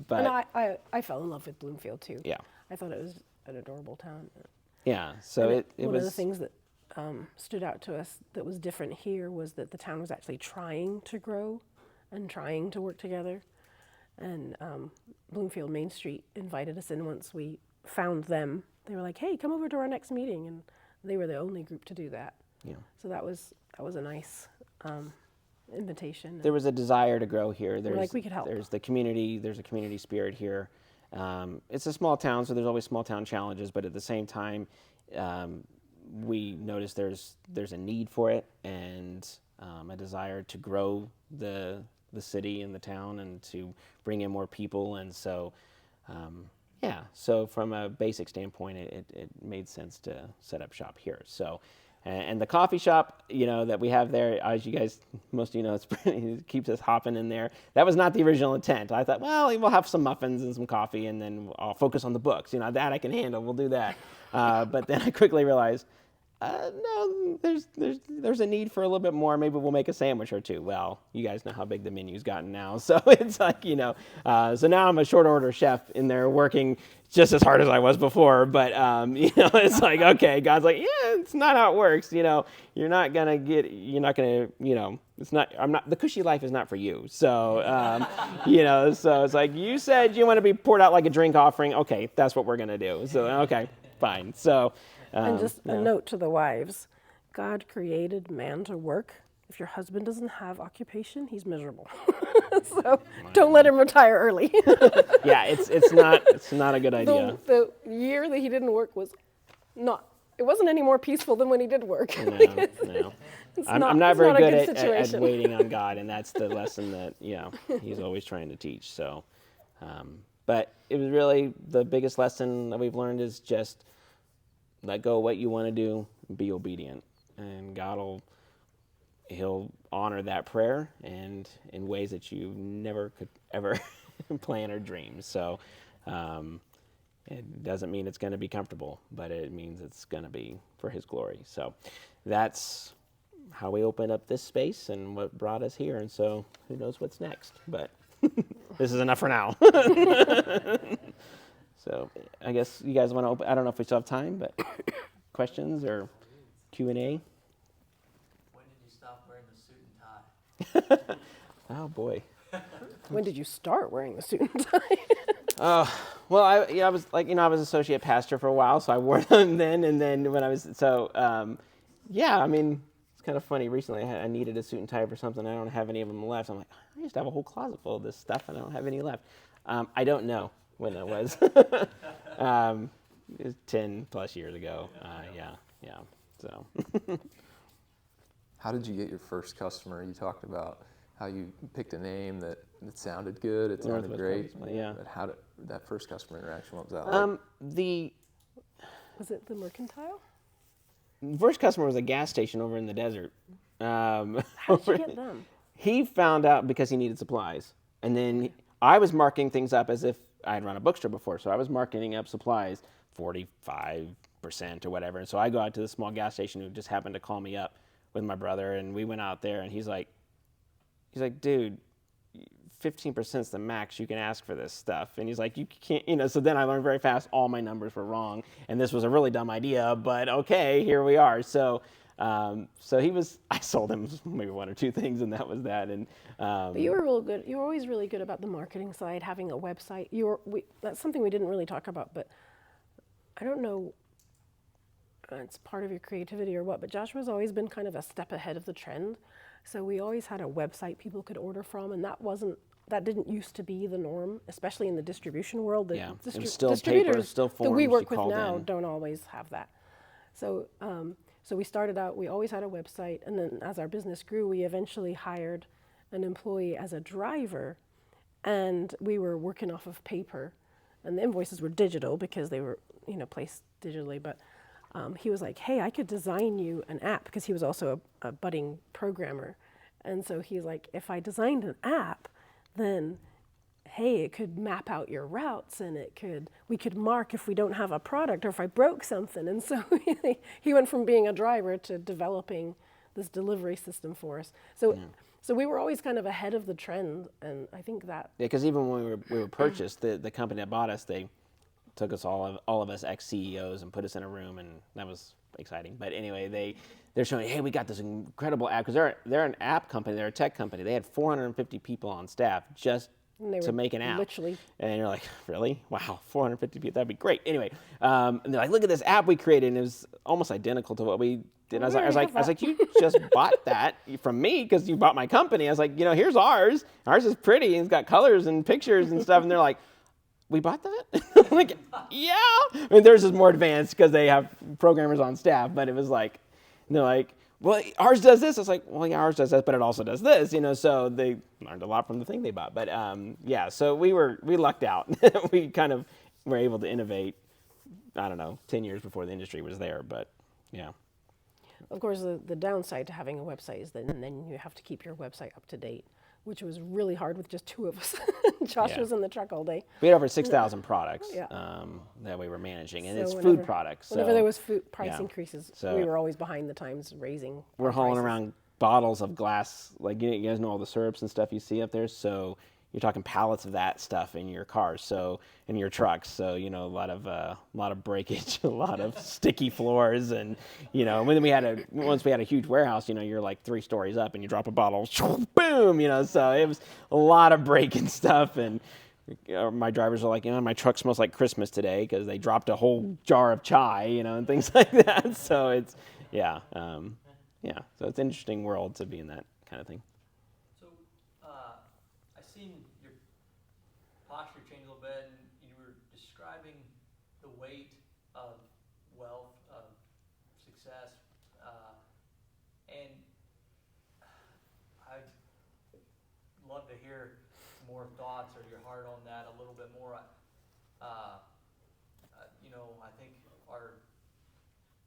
But And I fell in love with Bloomfield too. Yeah. I thought it was an adorable town. yeah, so And it one was, of the things that stood out to us that was different here was that the town was actually trying to grow and trying to work together. And Bloomfield Main Street invited us in once we found them. They were like, hey, come over to our next meeting. And they were the only group to do that. yeah. So that was a nice invitation. There was a desire to grow here. There's like, we could help. There's a community spirit here. It's a small town, so there's always small town challenges, but at the same time, we noticed there's a need for it and a desire to grow the city and the town and to bring in more people. And so, so from a basic standpoint, it made sense to set up shop here. So, and the coffee shop, that we have there, as you guys, most of you know, it keeps us hopping in there. That was not the original intent. I thought, well, we'll have some muffins and some coffee, and then I'll focus on the books. That I can handle. We'll do that. But then I quickly realized, no, there's a need for a little bit more. Maybe we'll make a sandwich or two. Well, you guys know how big the menu's gotten now. So it's like, so now I'm a short order chef in there working just as hard as I was before. But, it's like, okay, God's like, yeah, it's not how it works. The cushy life is not for you. So, so it's like, you said you want to be poured out like a drink offering. Okay, that's what we're going to do. So, okay, fine. So, and just a note to the wives, God created man to work. If your husband doesn't have occupation, he's miserable. So don't let him retire early. Yeah, it's not a good idea. The year that he didn't work it wasn't any more peaceful than when he did work. No. I'm not very good at situation. waiting on God, and that's the lesson that he's always trying to teach. So, but it was really the biggest lesson that we've learned is just let go of what you want to do, be obedient, and He'll honor that prayer and in ways that you never could ever plan or dream. So it doesn't mean it's going to be comfortable, but it means it's going to be for His glory. So that's how we opened up this space and what brought us here. And so who knows what's next, but this is enough for now. So I guess you guys want to open, I don't know if we still have time, but questions or Q&A? When did you stop wearing the suit and tie? Oh boy. When did you start wearing the suit and tie? Well, I was like, I was associate pastor for a while, so I wore them then. And then when I was, it's kind of funny. Recently, I needed a suit and tie for something. I don't have any of them left. I'm like, I used to have a whole closet full of this stuff, and I don't have any left. I don't know when that was. It was 10 plus years ago. Yeah. So. How did you get your first customer? You talked about how you picked a name that sounded good, it sounded great. Yeah. But how did that first customer interaction, what was that like? Was it the Mercantile? First customer was a gas station over in the desert. How did you get them? He found out because he needed supplies. And then I was marking things up as if I had run a bookstore before. So I was marketing up supplies 45% or whatever. And so I go out to the small gas station who just happened to call me up with my brother. And we went out there and he's like, dude, 15% is the max you can ask for this stuff. And he's like, you can't, so then I learned very fast all my numbers were wrong. And this was a really dumb idea, but okay, here we are. So I sold him maybe one or two things, and that was that. And but you were real good. You were always really good about the marketing side, having a website. That's something we didn't really talk about, but I don't know. It's part of your creativity or what, but Joshua's always been kind of a step ahead of the trend. So we always had a website people could order from, and that didn't used to be the norm, especially in the distribution world. The it was still paper, distributors still forms that we work you with now in. don't always have that. So So we started out, we always had a website, and then as our business grew, we eventually hired an employee as a driver, and we were working off of paper, and the invoices were digital because they were, placed digitally. But he was like, "Hey, I could design you an app," because he was also a budding programmer, and so he's like, "If I designed an app, then hey, it could map out your routes, and we could mark if we don't have a product or if I broke something." And so he went from being a driver to developing this delivery system for us. So we were always kind of ahead of the trend, and I think that. Yeah, because even when we were purchased, the company that bought us, they took us all of us ex-CEOs and put us in a room, and that was exciting. But anyway, they're showing, hey, we got this incredible app, because they're an app company, they're a tech company. They had 450 people on staff just to make an app. Literally. And you're like, really? Wow, 450 people, that'd be great. Anyway, and they're like, look at this app we created, and it was almost identical to what we did. I was like, you just bought that from me because you bought my company. I was like, here's ours. Ours is pretty, and it's got colors and pictures and stuff. And they're like, we bought that? I'm like, yeah. I mean, theirs is more advanced because they have programmers on staff, but it was like, they're like, well, ours does this. I was like, well, yeah, ours does that, but it also does this, so they learned a lot from the thing they bought. But yeah, so we lucked out. We kind of were able to innovate, 10 years before the industry was there, but yeah. Of course, the downside to having a website is then you have to keep your website up to date, which was really hard with just two of us. Josh was in the truck all day. We had over 6,000 products Yeah. That we were managing, and So it's whenever- food products. Whenever so, there was food price yeah. increases, So- we were always behind the times raising. We're our hauling prices. around bottles of glass, like you guys know all the syrups and stuff you see up there. So you're talking pallets of that stuff in your cars, so in your trucks. So a lot of breakage, a lot of sticky floors, and once we had a huge warehouse, you're like 3 stories up, and you drop a bottle, boom, so it was a lot of breaking stuff. And my drivers are like, my truck smells like Christmas today because they dropped a whole jar of chai, and things like that. So it's so it's an interesting world to be in that kind of thing. So, I seen your posture change a little bit, and you were describing the weight of wealth, of success, and I'd love to hear some more thoughts or your heart on that a little bit more. I think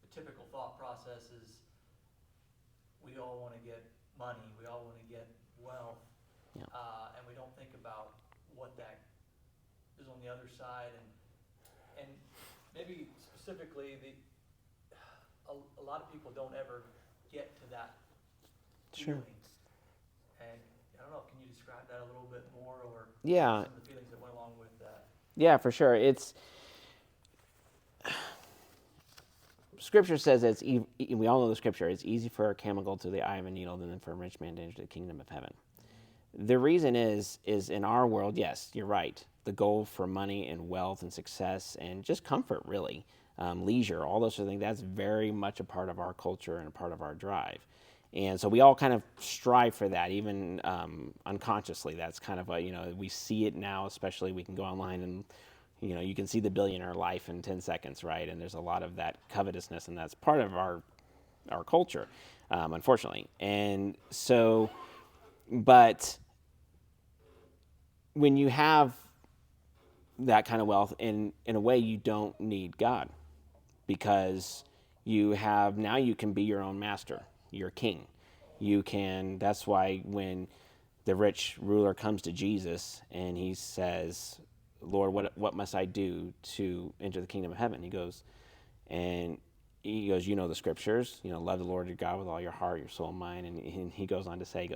the typical thought process is we all want to get money, we all want to get wealth, Yeah. And we don't think about what that is on the other side, and maybe specifically a lot of people don't ever get to that Sure. feeling. And I don't know, can you describe that a little bit more, or Yeah. some of the feelings that went along with that? Yeah, for sure. Scripture says we all know the scripture, it's easy for a camel to go through the eye of a needle than for a rich man to enter the kingdom of heaven. The reason is in our world, yes, you're right. The goal for money and wealth and success and just comfort, really, leisure, all those sort of things, that's very much a part of our culture and a part of our drive. And so we all kind of strive for that, even unconsciously. That's kind of we see it now, especially we can go online and you can see the billionaire life in 10 seconds, right? And there's a lot of that covetousness, and that's part of our culture, unfortunately. And so, but when you have that kind of wealth, in a way, you don't need God, because you can be your own master, your king. That's why when the rich ruler comes to Jesus and he says, Lord, what must I do to enter the kingdom of heaven? He goes, the scriptures, love the Lord your God with all your heart, your soul, and mind. And he goes on to say,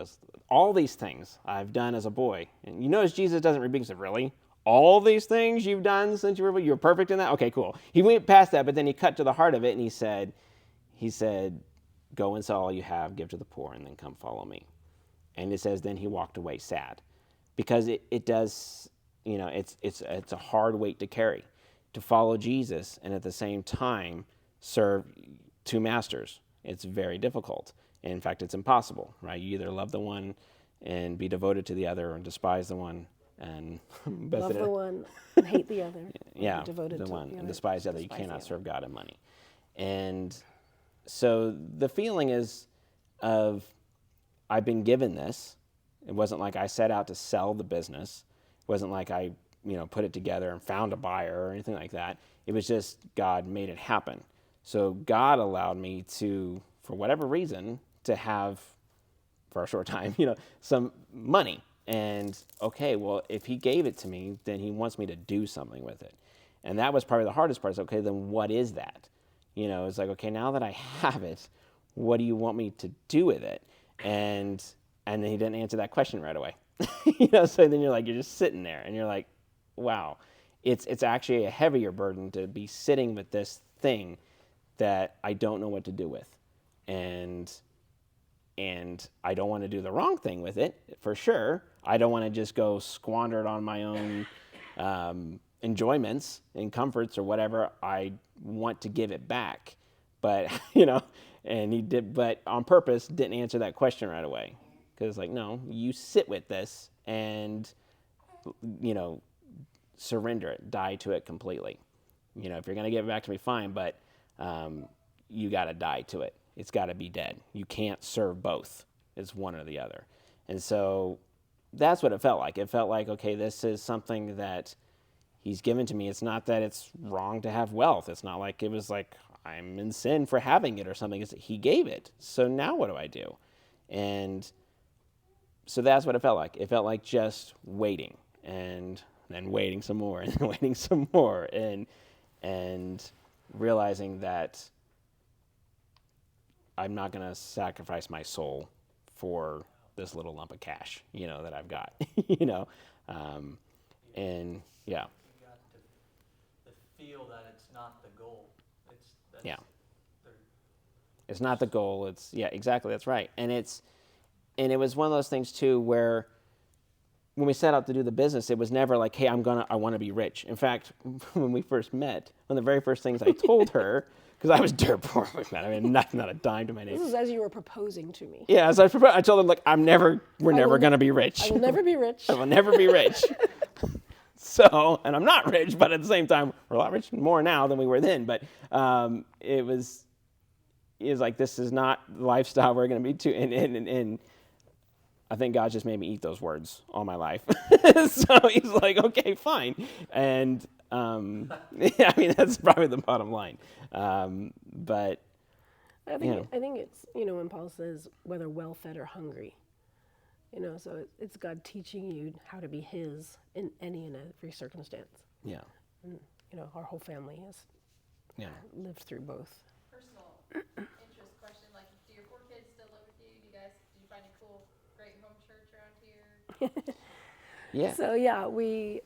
all these things I've done as a boy. And you notice Jesus doesn't rebuke, he said, really? All these things you've done since you were perfect in that? Okay, cool. He went past that, but then he cut to the heart of it, and he said, go and sell all you have, give to the poor, and then come follow me. And it says, then he walked away sad, because it does, it's a hard weight to carry, to follow Jesus and at the same time serve 2 masters. It's very difficult. In fact, it's impossible, right? You either love the one and be devoted to the other, or despise the one and love the one and hate the other. Yeah, devoted the to one the and other, despise the other. You despise the cannot other. serve God and money. And so the feeling is of, I've been given this. It wasn't like I set out to sell the business. It wasn't like I, put it together and found a buyer or anything like that. It was just God made it happen. So God allowed me to, for whatever reason, to have, for a short time, some money. And okay, well, if he gave it to me, then he wants me to do something with it. And that was probably the hardest part. Is, okay, then what is that? It's like, okay, now that I have it, what do you want me to do with it? And then he didn't answer that question right away. So then you're just sitting there and you're like, wow, it's actually a heavier burden to be sitting with this thing that I don't know what to do with. And I don't want to do the wrong thing with it, for sure. I don't want to just go squander it on my own enjoyments and comforts or whatever. I want to give it back. But, and he did, but on purpose didn't answer that question right away. Because no, you sit with this and, surrender it, die to it completely. If you're going to give it back to me, fine, but you got to die to it. It's got to be dead. You can't serve both. It's one or the other. And so that's what it felt like. It felt like, okay, this is something that he's given to me. It's not that it's wrong to have wealth. It's not like it was like I'm in sin for having it or something. It's he gave it. So now what do I do? And so that's what it felt like. It felt like just waiting and then waiting some more and then waiting some more and realizing that I'm not going to sacrifice my soul for this little lump of cash, that I've got, and yeah. You got to feel that it's not the goal. It's not the goal. It's, yeah, exactly. That's right. And it was one of those things too, where when we set out to do the business, it was never like, hey, I want to be rich. In fact, when we first met, one of the very first things I told her, because I was dirt poor, man. I mean, not a dime to my name. This is as you were proposing to me. Yeah, as I told her, like, we're never going to be rich. I will never be rich. I will never be rich. So, and I'm not rich, but at the same time, we're a lot rich more now than we were then. But it was like, this is not the lifestyle we're going to be to. And I think God just made me eat those words all my life. So he's like, okay, fine. And yeah, I mean, that's probably the bottom line. But I think it's, when Paul says whether well-fed or hungry, so it's God teaching you how to be his in any and every circumstance. Yeah. And, our whole family has lived through both. Personal interest question, like, do your 4 kids still live with you? Do you find a cool, great home church around here? Yeah. So yeah, we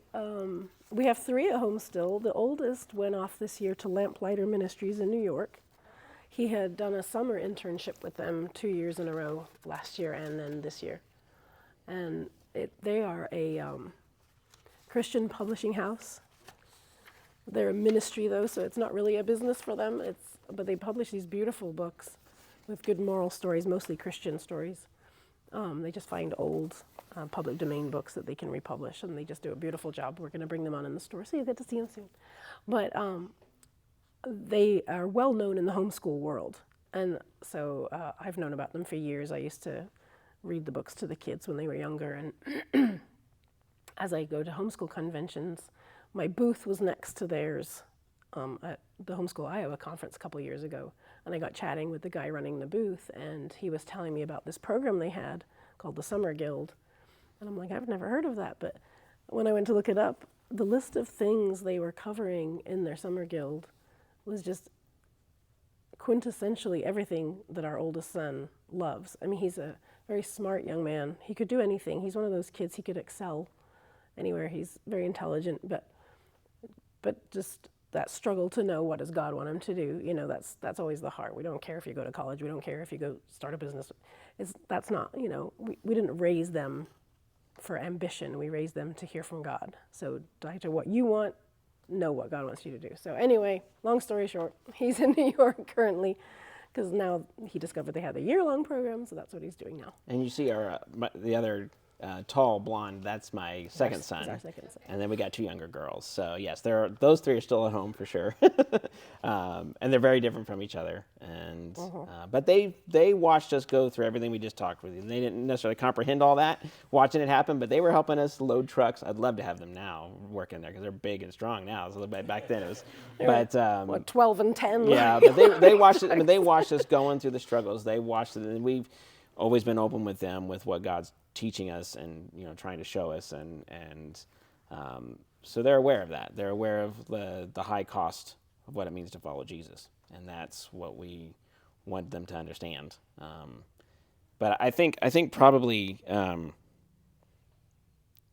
have 3 at home still. The oldest went off this year to Lamplighter Ministries in New York. He had done a summer internship with them 2 years in a row, last year and then this year. And they are a Christian publishing house. They're a ministry though, so it's not really a business for them. But they publish these beautiful books with good moral stories, mostly Christian stories. They just find old public domain books that they can republish, and they just do a beautiful job. We're going to bring them on in the store, so you'll get to see them soon. But they are well known in the homeschool world, and so I've known about them for years. I used to read the books to the kids when they were younger, and as I go to homeschool conventions, my booth was next to theirs at the Homeschool Iowa conference a couple years ago, and I got chatting with the guy running the booth, and he was telling me about this program they had called the Summer Guild, and I'm like, I've never heard of that, but when I went to look it up, the list of things they were covering in their Summer Guild was just quintessentially everything that our oldest son loves. I mean, he's a very smart young man. He could do anything. He's one of those kids, he could excel anywhere. He's very intelligent, but just that struggle to know what does God want him to do, that's always the heart. We don't care if you go to college. We don't care if you go start a business. That's not, we didn't raise them for ambition. We raised them to hear from God. So die to what you want, know what God wants you to do. So anyway, long story short, he's in New York currently because now he discovered they had a year-long program, so that's what he's doing now. And you see the other tall, blonde, that's my second son. Our second son. And then we got 2 younger girls. So yes, those 3 are still at home for sure. And they're very different from each other. And but they watched us go through everything we just talked with you. They didn't necessarily comprehend all that, watching it happen, but they were helping us load trucks. I'd love to have them now working there because they're big and strong now. So back then it was, but 12 and 10. yeah, but they watched it. I mean, they watched us going through the struggles. They watched it, and we've always been open with them with what God's teaching us and trying to show us, and so they're aware of that. They're aware of the high cost of what it means to follow Jesus, and that's what we want them to understand. But I think probably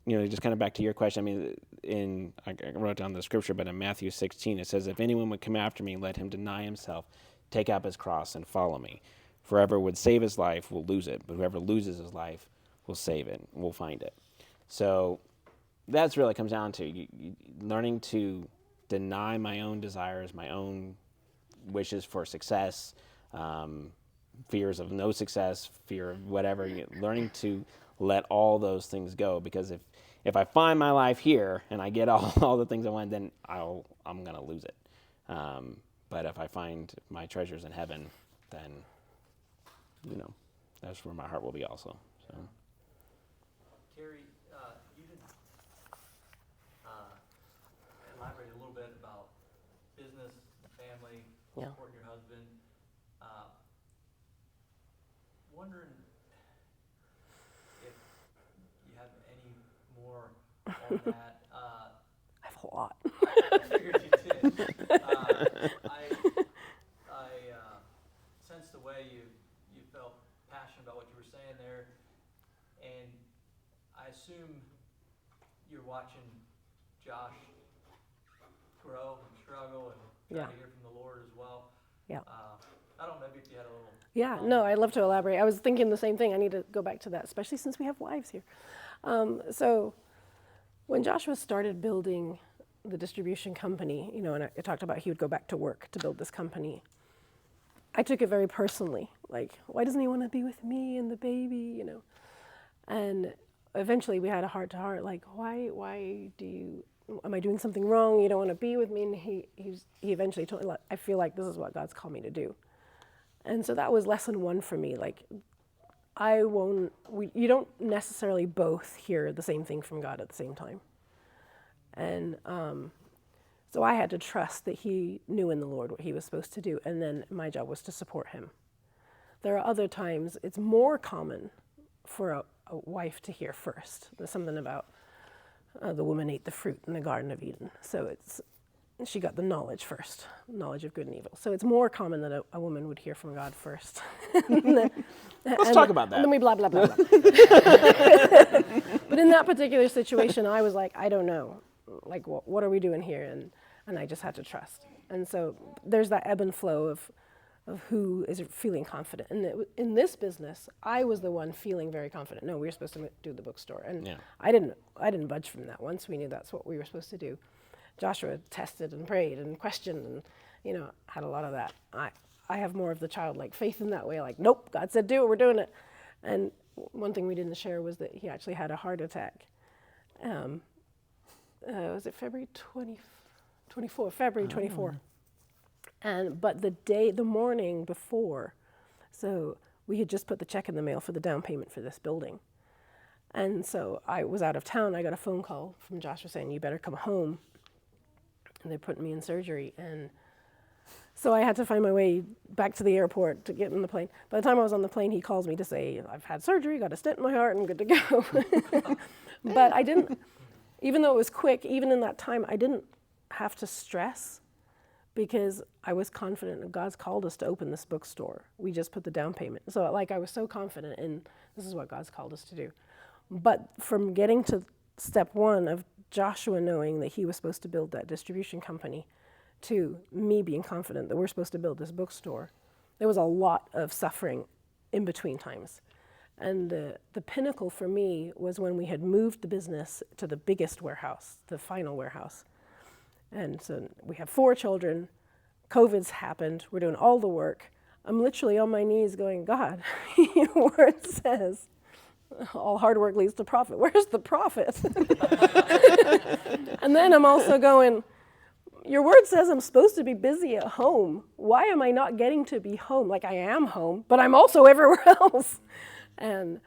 just kind of back to your question. I mean, I wrote down the scripture, but in Matthew 16 it says, "If anyone would come after me, let him deny himself, take up his cross, and follow me. For whoever would save his life will lose it, but whoever loses his life will save it, will find it." So that's really comes down to learning to deny my own desires, my own wishes for success, fears of no success, fear of whatever. Learning to let all those things go, because if I find my life here and I get all the things I want, then I'm gonna lose it. But if I find my treasures in heaven, then that's where my heart will be also. So. Kerry, you did elaborate a little bit about business, family, Yeah. supporting your husband. Wondering if you have any more on that. I have a lot. I figured you did. I sensed the way you felt passionate about what you were saying there, and I assume you're watching Josh grow and struggle and try Yeah. to hear from the Lord as well. Yeah. I don't know, maybe if you had a little. Yeah, no, I'd love to elaborate. I was thinking the same thing. I need to go back to that, especially since we have wives here. So when Joshua started building the distribution company, and I talked about he would go back to work to build this company, I took it very personally. Like, why doesn't he want to be with me and the baby, And eventually we had a heart-to-heart, like, why am I doing something wrong? You don't want to be with me? And he eventually told me, I feel like this is what God's called me to do. And so that was lesson 1 for me. Like, you don't necessarily both hear the same thing from God at the same time. And so I had to trust that he knew in the Lord what he was supposed to do. And then my job was to support him. There are other times it's more common for a wife to hear first. There's something about the woman ate the fruit in the Garden of Eden. So she got the knowledge first, knowledge of good and evil. So it's more common that a woman would hear from God first. Let's talk about that. And then we blah, blah, blah, blah. But in that particular situation, I was like, I don't know. Like, what are we doing here? And I just had to trust. And so there's that ebb and flow of who is feeling confident. And in this business, I was the one feeling very confident. No, we were supposed to do the bookstore. And I didn't budge from that. Once we knew that's what we were supposed to do, Joshua tested and prayed and questioned and, had a lot of that. I have more of the childlike faith in that way, like, nope, God said do it, we're doing it. And one thing we didn't share was that he actually had a heart attack. Was it February 24? February 24. But the morning before, so we had just put the check in the mail for the down payment for this building. And so I was out of town. I got a phone call from Joshua saying, you better come home. And they're putting me in surgery. And so I had to find my way back to the airport to get in the plane. By the time I was on the plane, he calls me to say, I've had surgery, got a stent in my heart, and good to go. But I didn't, even though it was quick, even in that time, I didn't have to stress because I was confident that God's called us to open this bookstore. We just put the down payment. So I was so confident in this is what God's called us to do. But from getting to step 1 of Joshua knowing that he was supposed to build that distribution company to me being confident that we're supposed to build this bookstore, there was a lot of suffering in between times. And the pinnacle for me was when we had moved the business to the biggest warehouse, the final warehouse. And so we have 4 children, COVID's happened, we're doing all the work. I'm literally on my knees going, God, your word says all hard work leads to profit. Where's the profit? And then I'm also going, your word says I'm supposed to be busy at home. Why am I not getting to be home? Like I am home, but I'm also everywhere else. And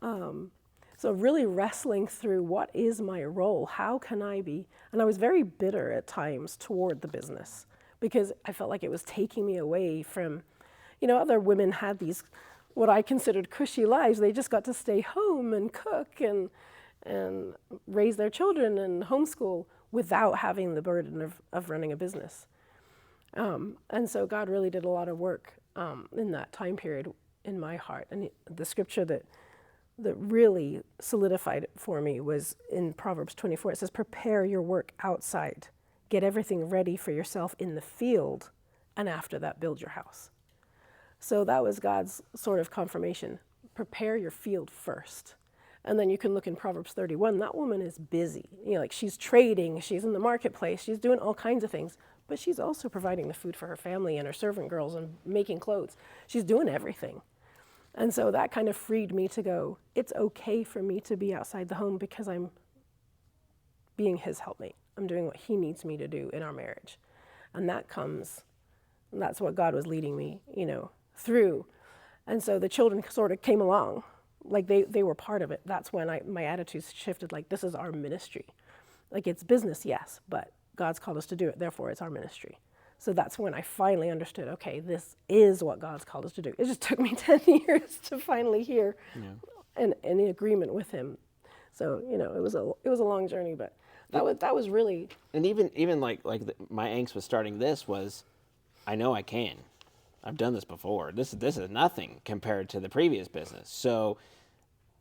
so really wrestling through what is my role? How can I be? And I was very bitter at times toward the business because I felt like it was taking me away from, other women had these, what I considered cushy lives. They just got to stay home and cook and raise their children and homeschool without having the burden of running a business. And so God really did a lot of work in that time period in my heart. And the scripture that really solidified it for me was in Proverbs 24. It says, prepare your work outside. Get everything ready for yourself in the field, and after that, build your house. So that was God's sort of confirmation. Prepare your field first. And then you can look in Proverbs 31. That woman is busy. Like she's trading, she's in the marketplace, she's doing all kinds of things, but she's also providing the food for her family and her servant girls and making clothes. She's doing everything. And so that kind of freed me to go, it's okay for me to be outside the home because I'm being his helpmate. I'm doing what he needs me to do in our marriage. And that's what God was leading me, through. And so the children sort of came along, like they were part of it. That's when my attitude shifted, like this is our ministry. Like it's business, yes, but God's called us to do it, therefore it's our ministry. So that's when I finally understood, okay, this is what God's called us to do. It just took me 10 years to finally hear and in agreement with him. So, it was a long journey, but that was really. And even my angst with starting this was, I know I can. I've done this before. This is nothing compared to the previous business. So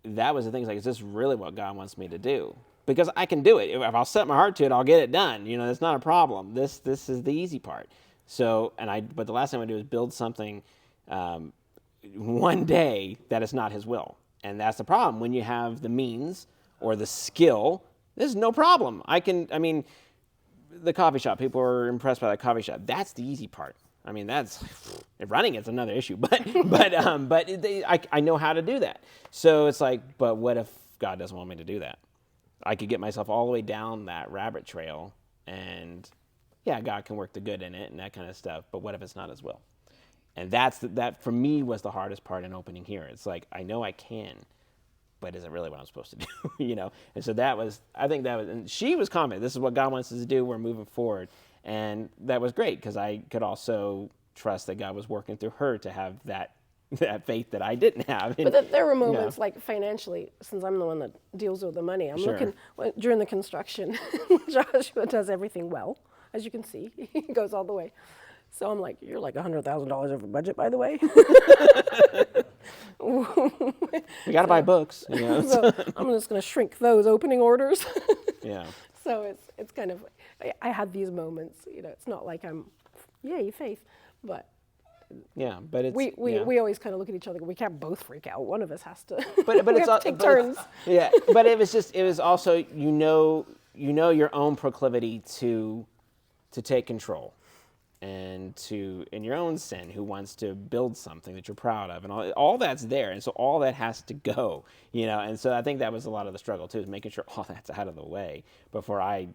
that was the thing. Like, is this really what God wants me to do? Because I can do it. If I'll set my heart to it, I'll get it done. That's not a problem. This is the easy part. So, but the last thing I want to do is build something one day that is not his will. And that's the problem. When you have the means or the skill, there's no problem. The coffee shop, people are impressed by the coffee shop. That's the easy part. Running it's another issue, but I know how to do that. So it's like, but what if God doesn't want me to do that? I could get myself all the way down that rabbit trail, and God can work the good in it and that kind of stuff. But what if it's not his will? And that for me was the hardest part in opening here. It's like, I know I can, but is it really what I'm supposed to do? And so and she was confident. This is what God wants us to do. We're moving forward. And that was great because I could also trust that God was working through her to have that faith that I didn't have. But there were moments like financially, since I'm the one that deals with the money, I'm looking during the construction. Joshua does everything well, as you can see. He goes all the way. So I'm like, you're like $100,000 over budget, by the way. We got to buy books. So I'm just going to shrink those opening orders. Yeah. So it's kind of, I had these moments, it's not like I'm, yay, faith, but but it's, we always kind of look at each other. We can't both freak out. One of us has to. But we it's have to take turns. But it was also your own proclivity to take control, and in your own sin, who wants to build something that you're proud of, and all that's there, and so all that has to go, and so I think that was a lot of the struggle too, is making sure all that's out of the way before I,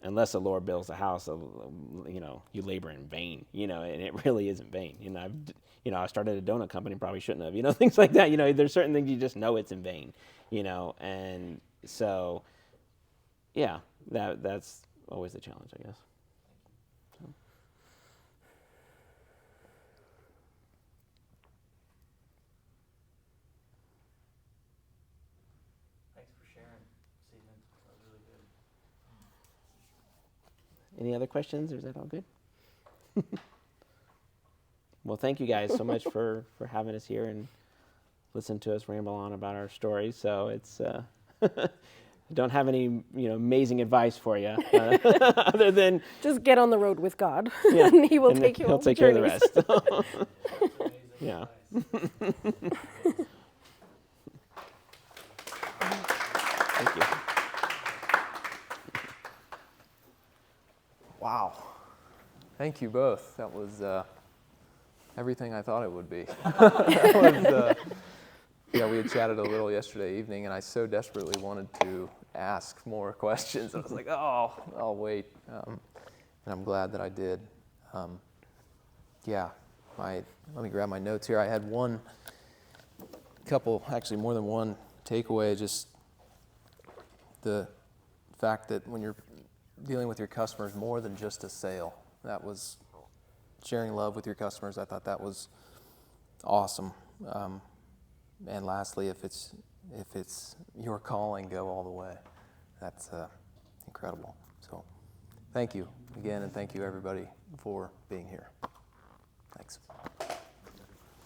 unless the Lord builds a house, you labor in vain, and it really isn't vain. I started a donut company, probably shouldn't have, things like that. There's certain things you just know it's in vain, and so, that's always the challenge, I guess. Thanks for sharing this evening. That was really good. Any other questions, or is that all good? Well, thank you guys so much for having us here and listen to us ramble on about our stories. So it's don't have any amazing advice for you other than just get on the road with God, and He will take you. He'll take care of the rest. Yeah. Thank you. Wow. Thank you both. That was everything I thought it would be. That was Yeah, we had chatted a little yesterday evening, and I so desperately wanted to ask more questions. I was like, oh, I'll wait. And I'm glad that I did. Yeah, let me grab my notes here. I had actually more than one takeaway, just the fact that when you're dealing with your customers, more than just a sale. That was sharing love with your customers. I thought that was awesome. And lastly, if it's your calling, go all the way. That's incredible. So thank you again, and thank you everybody for being here. Thanks.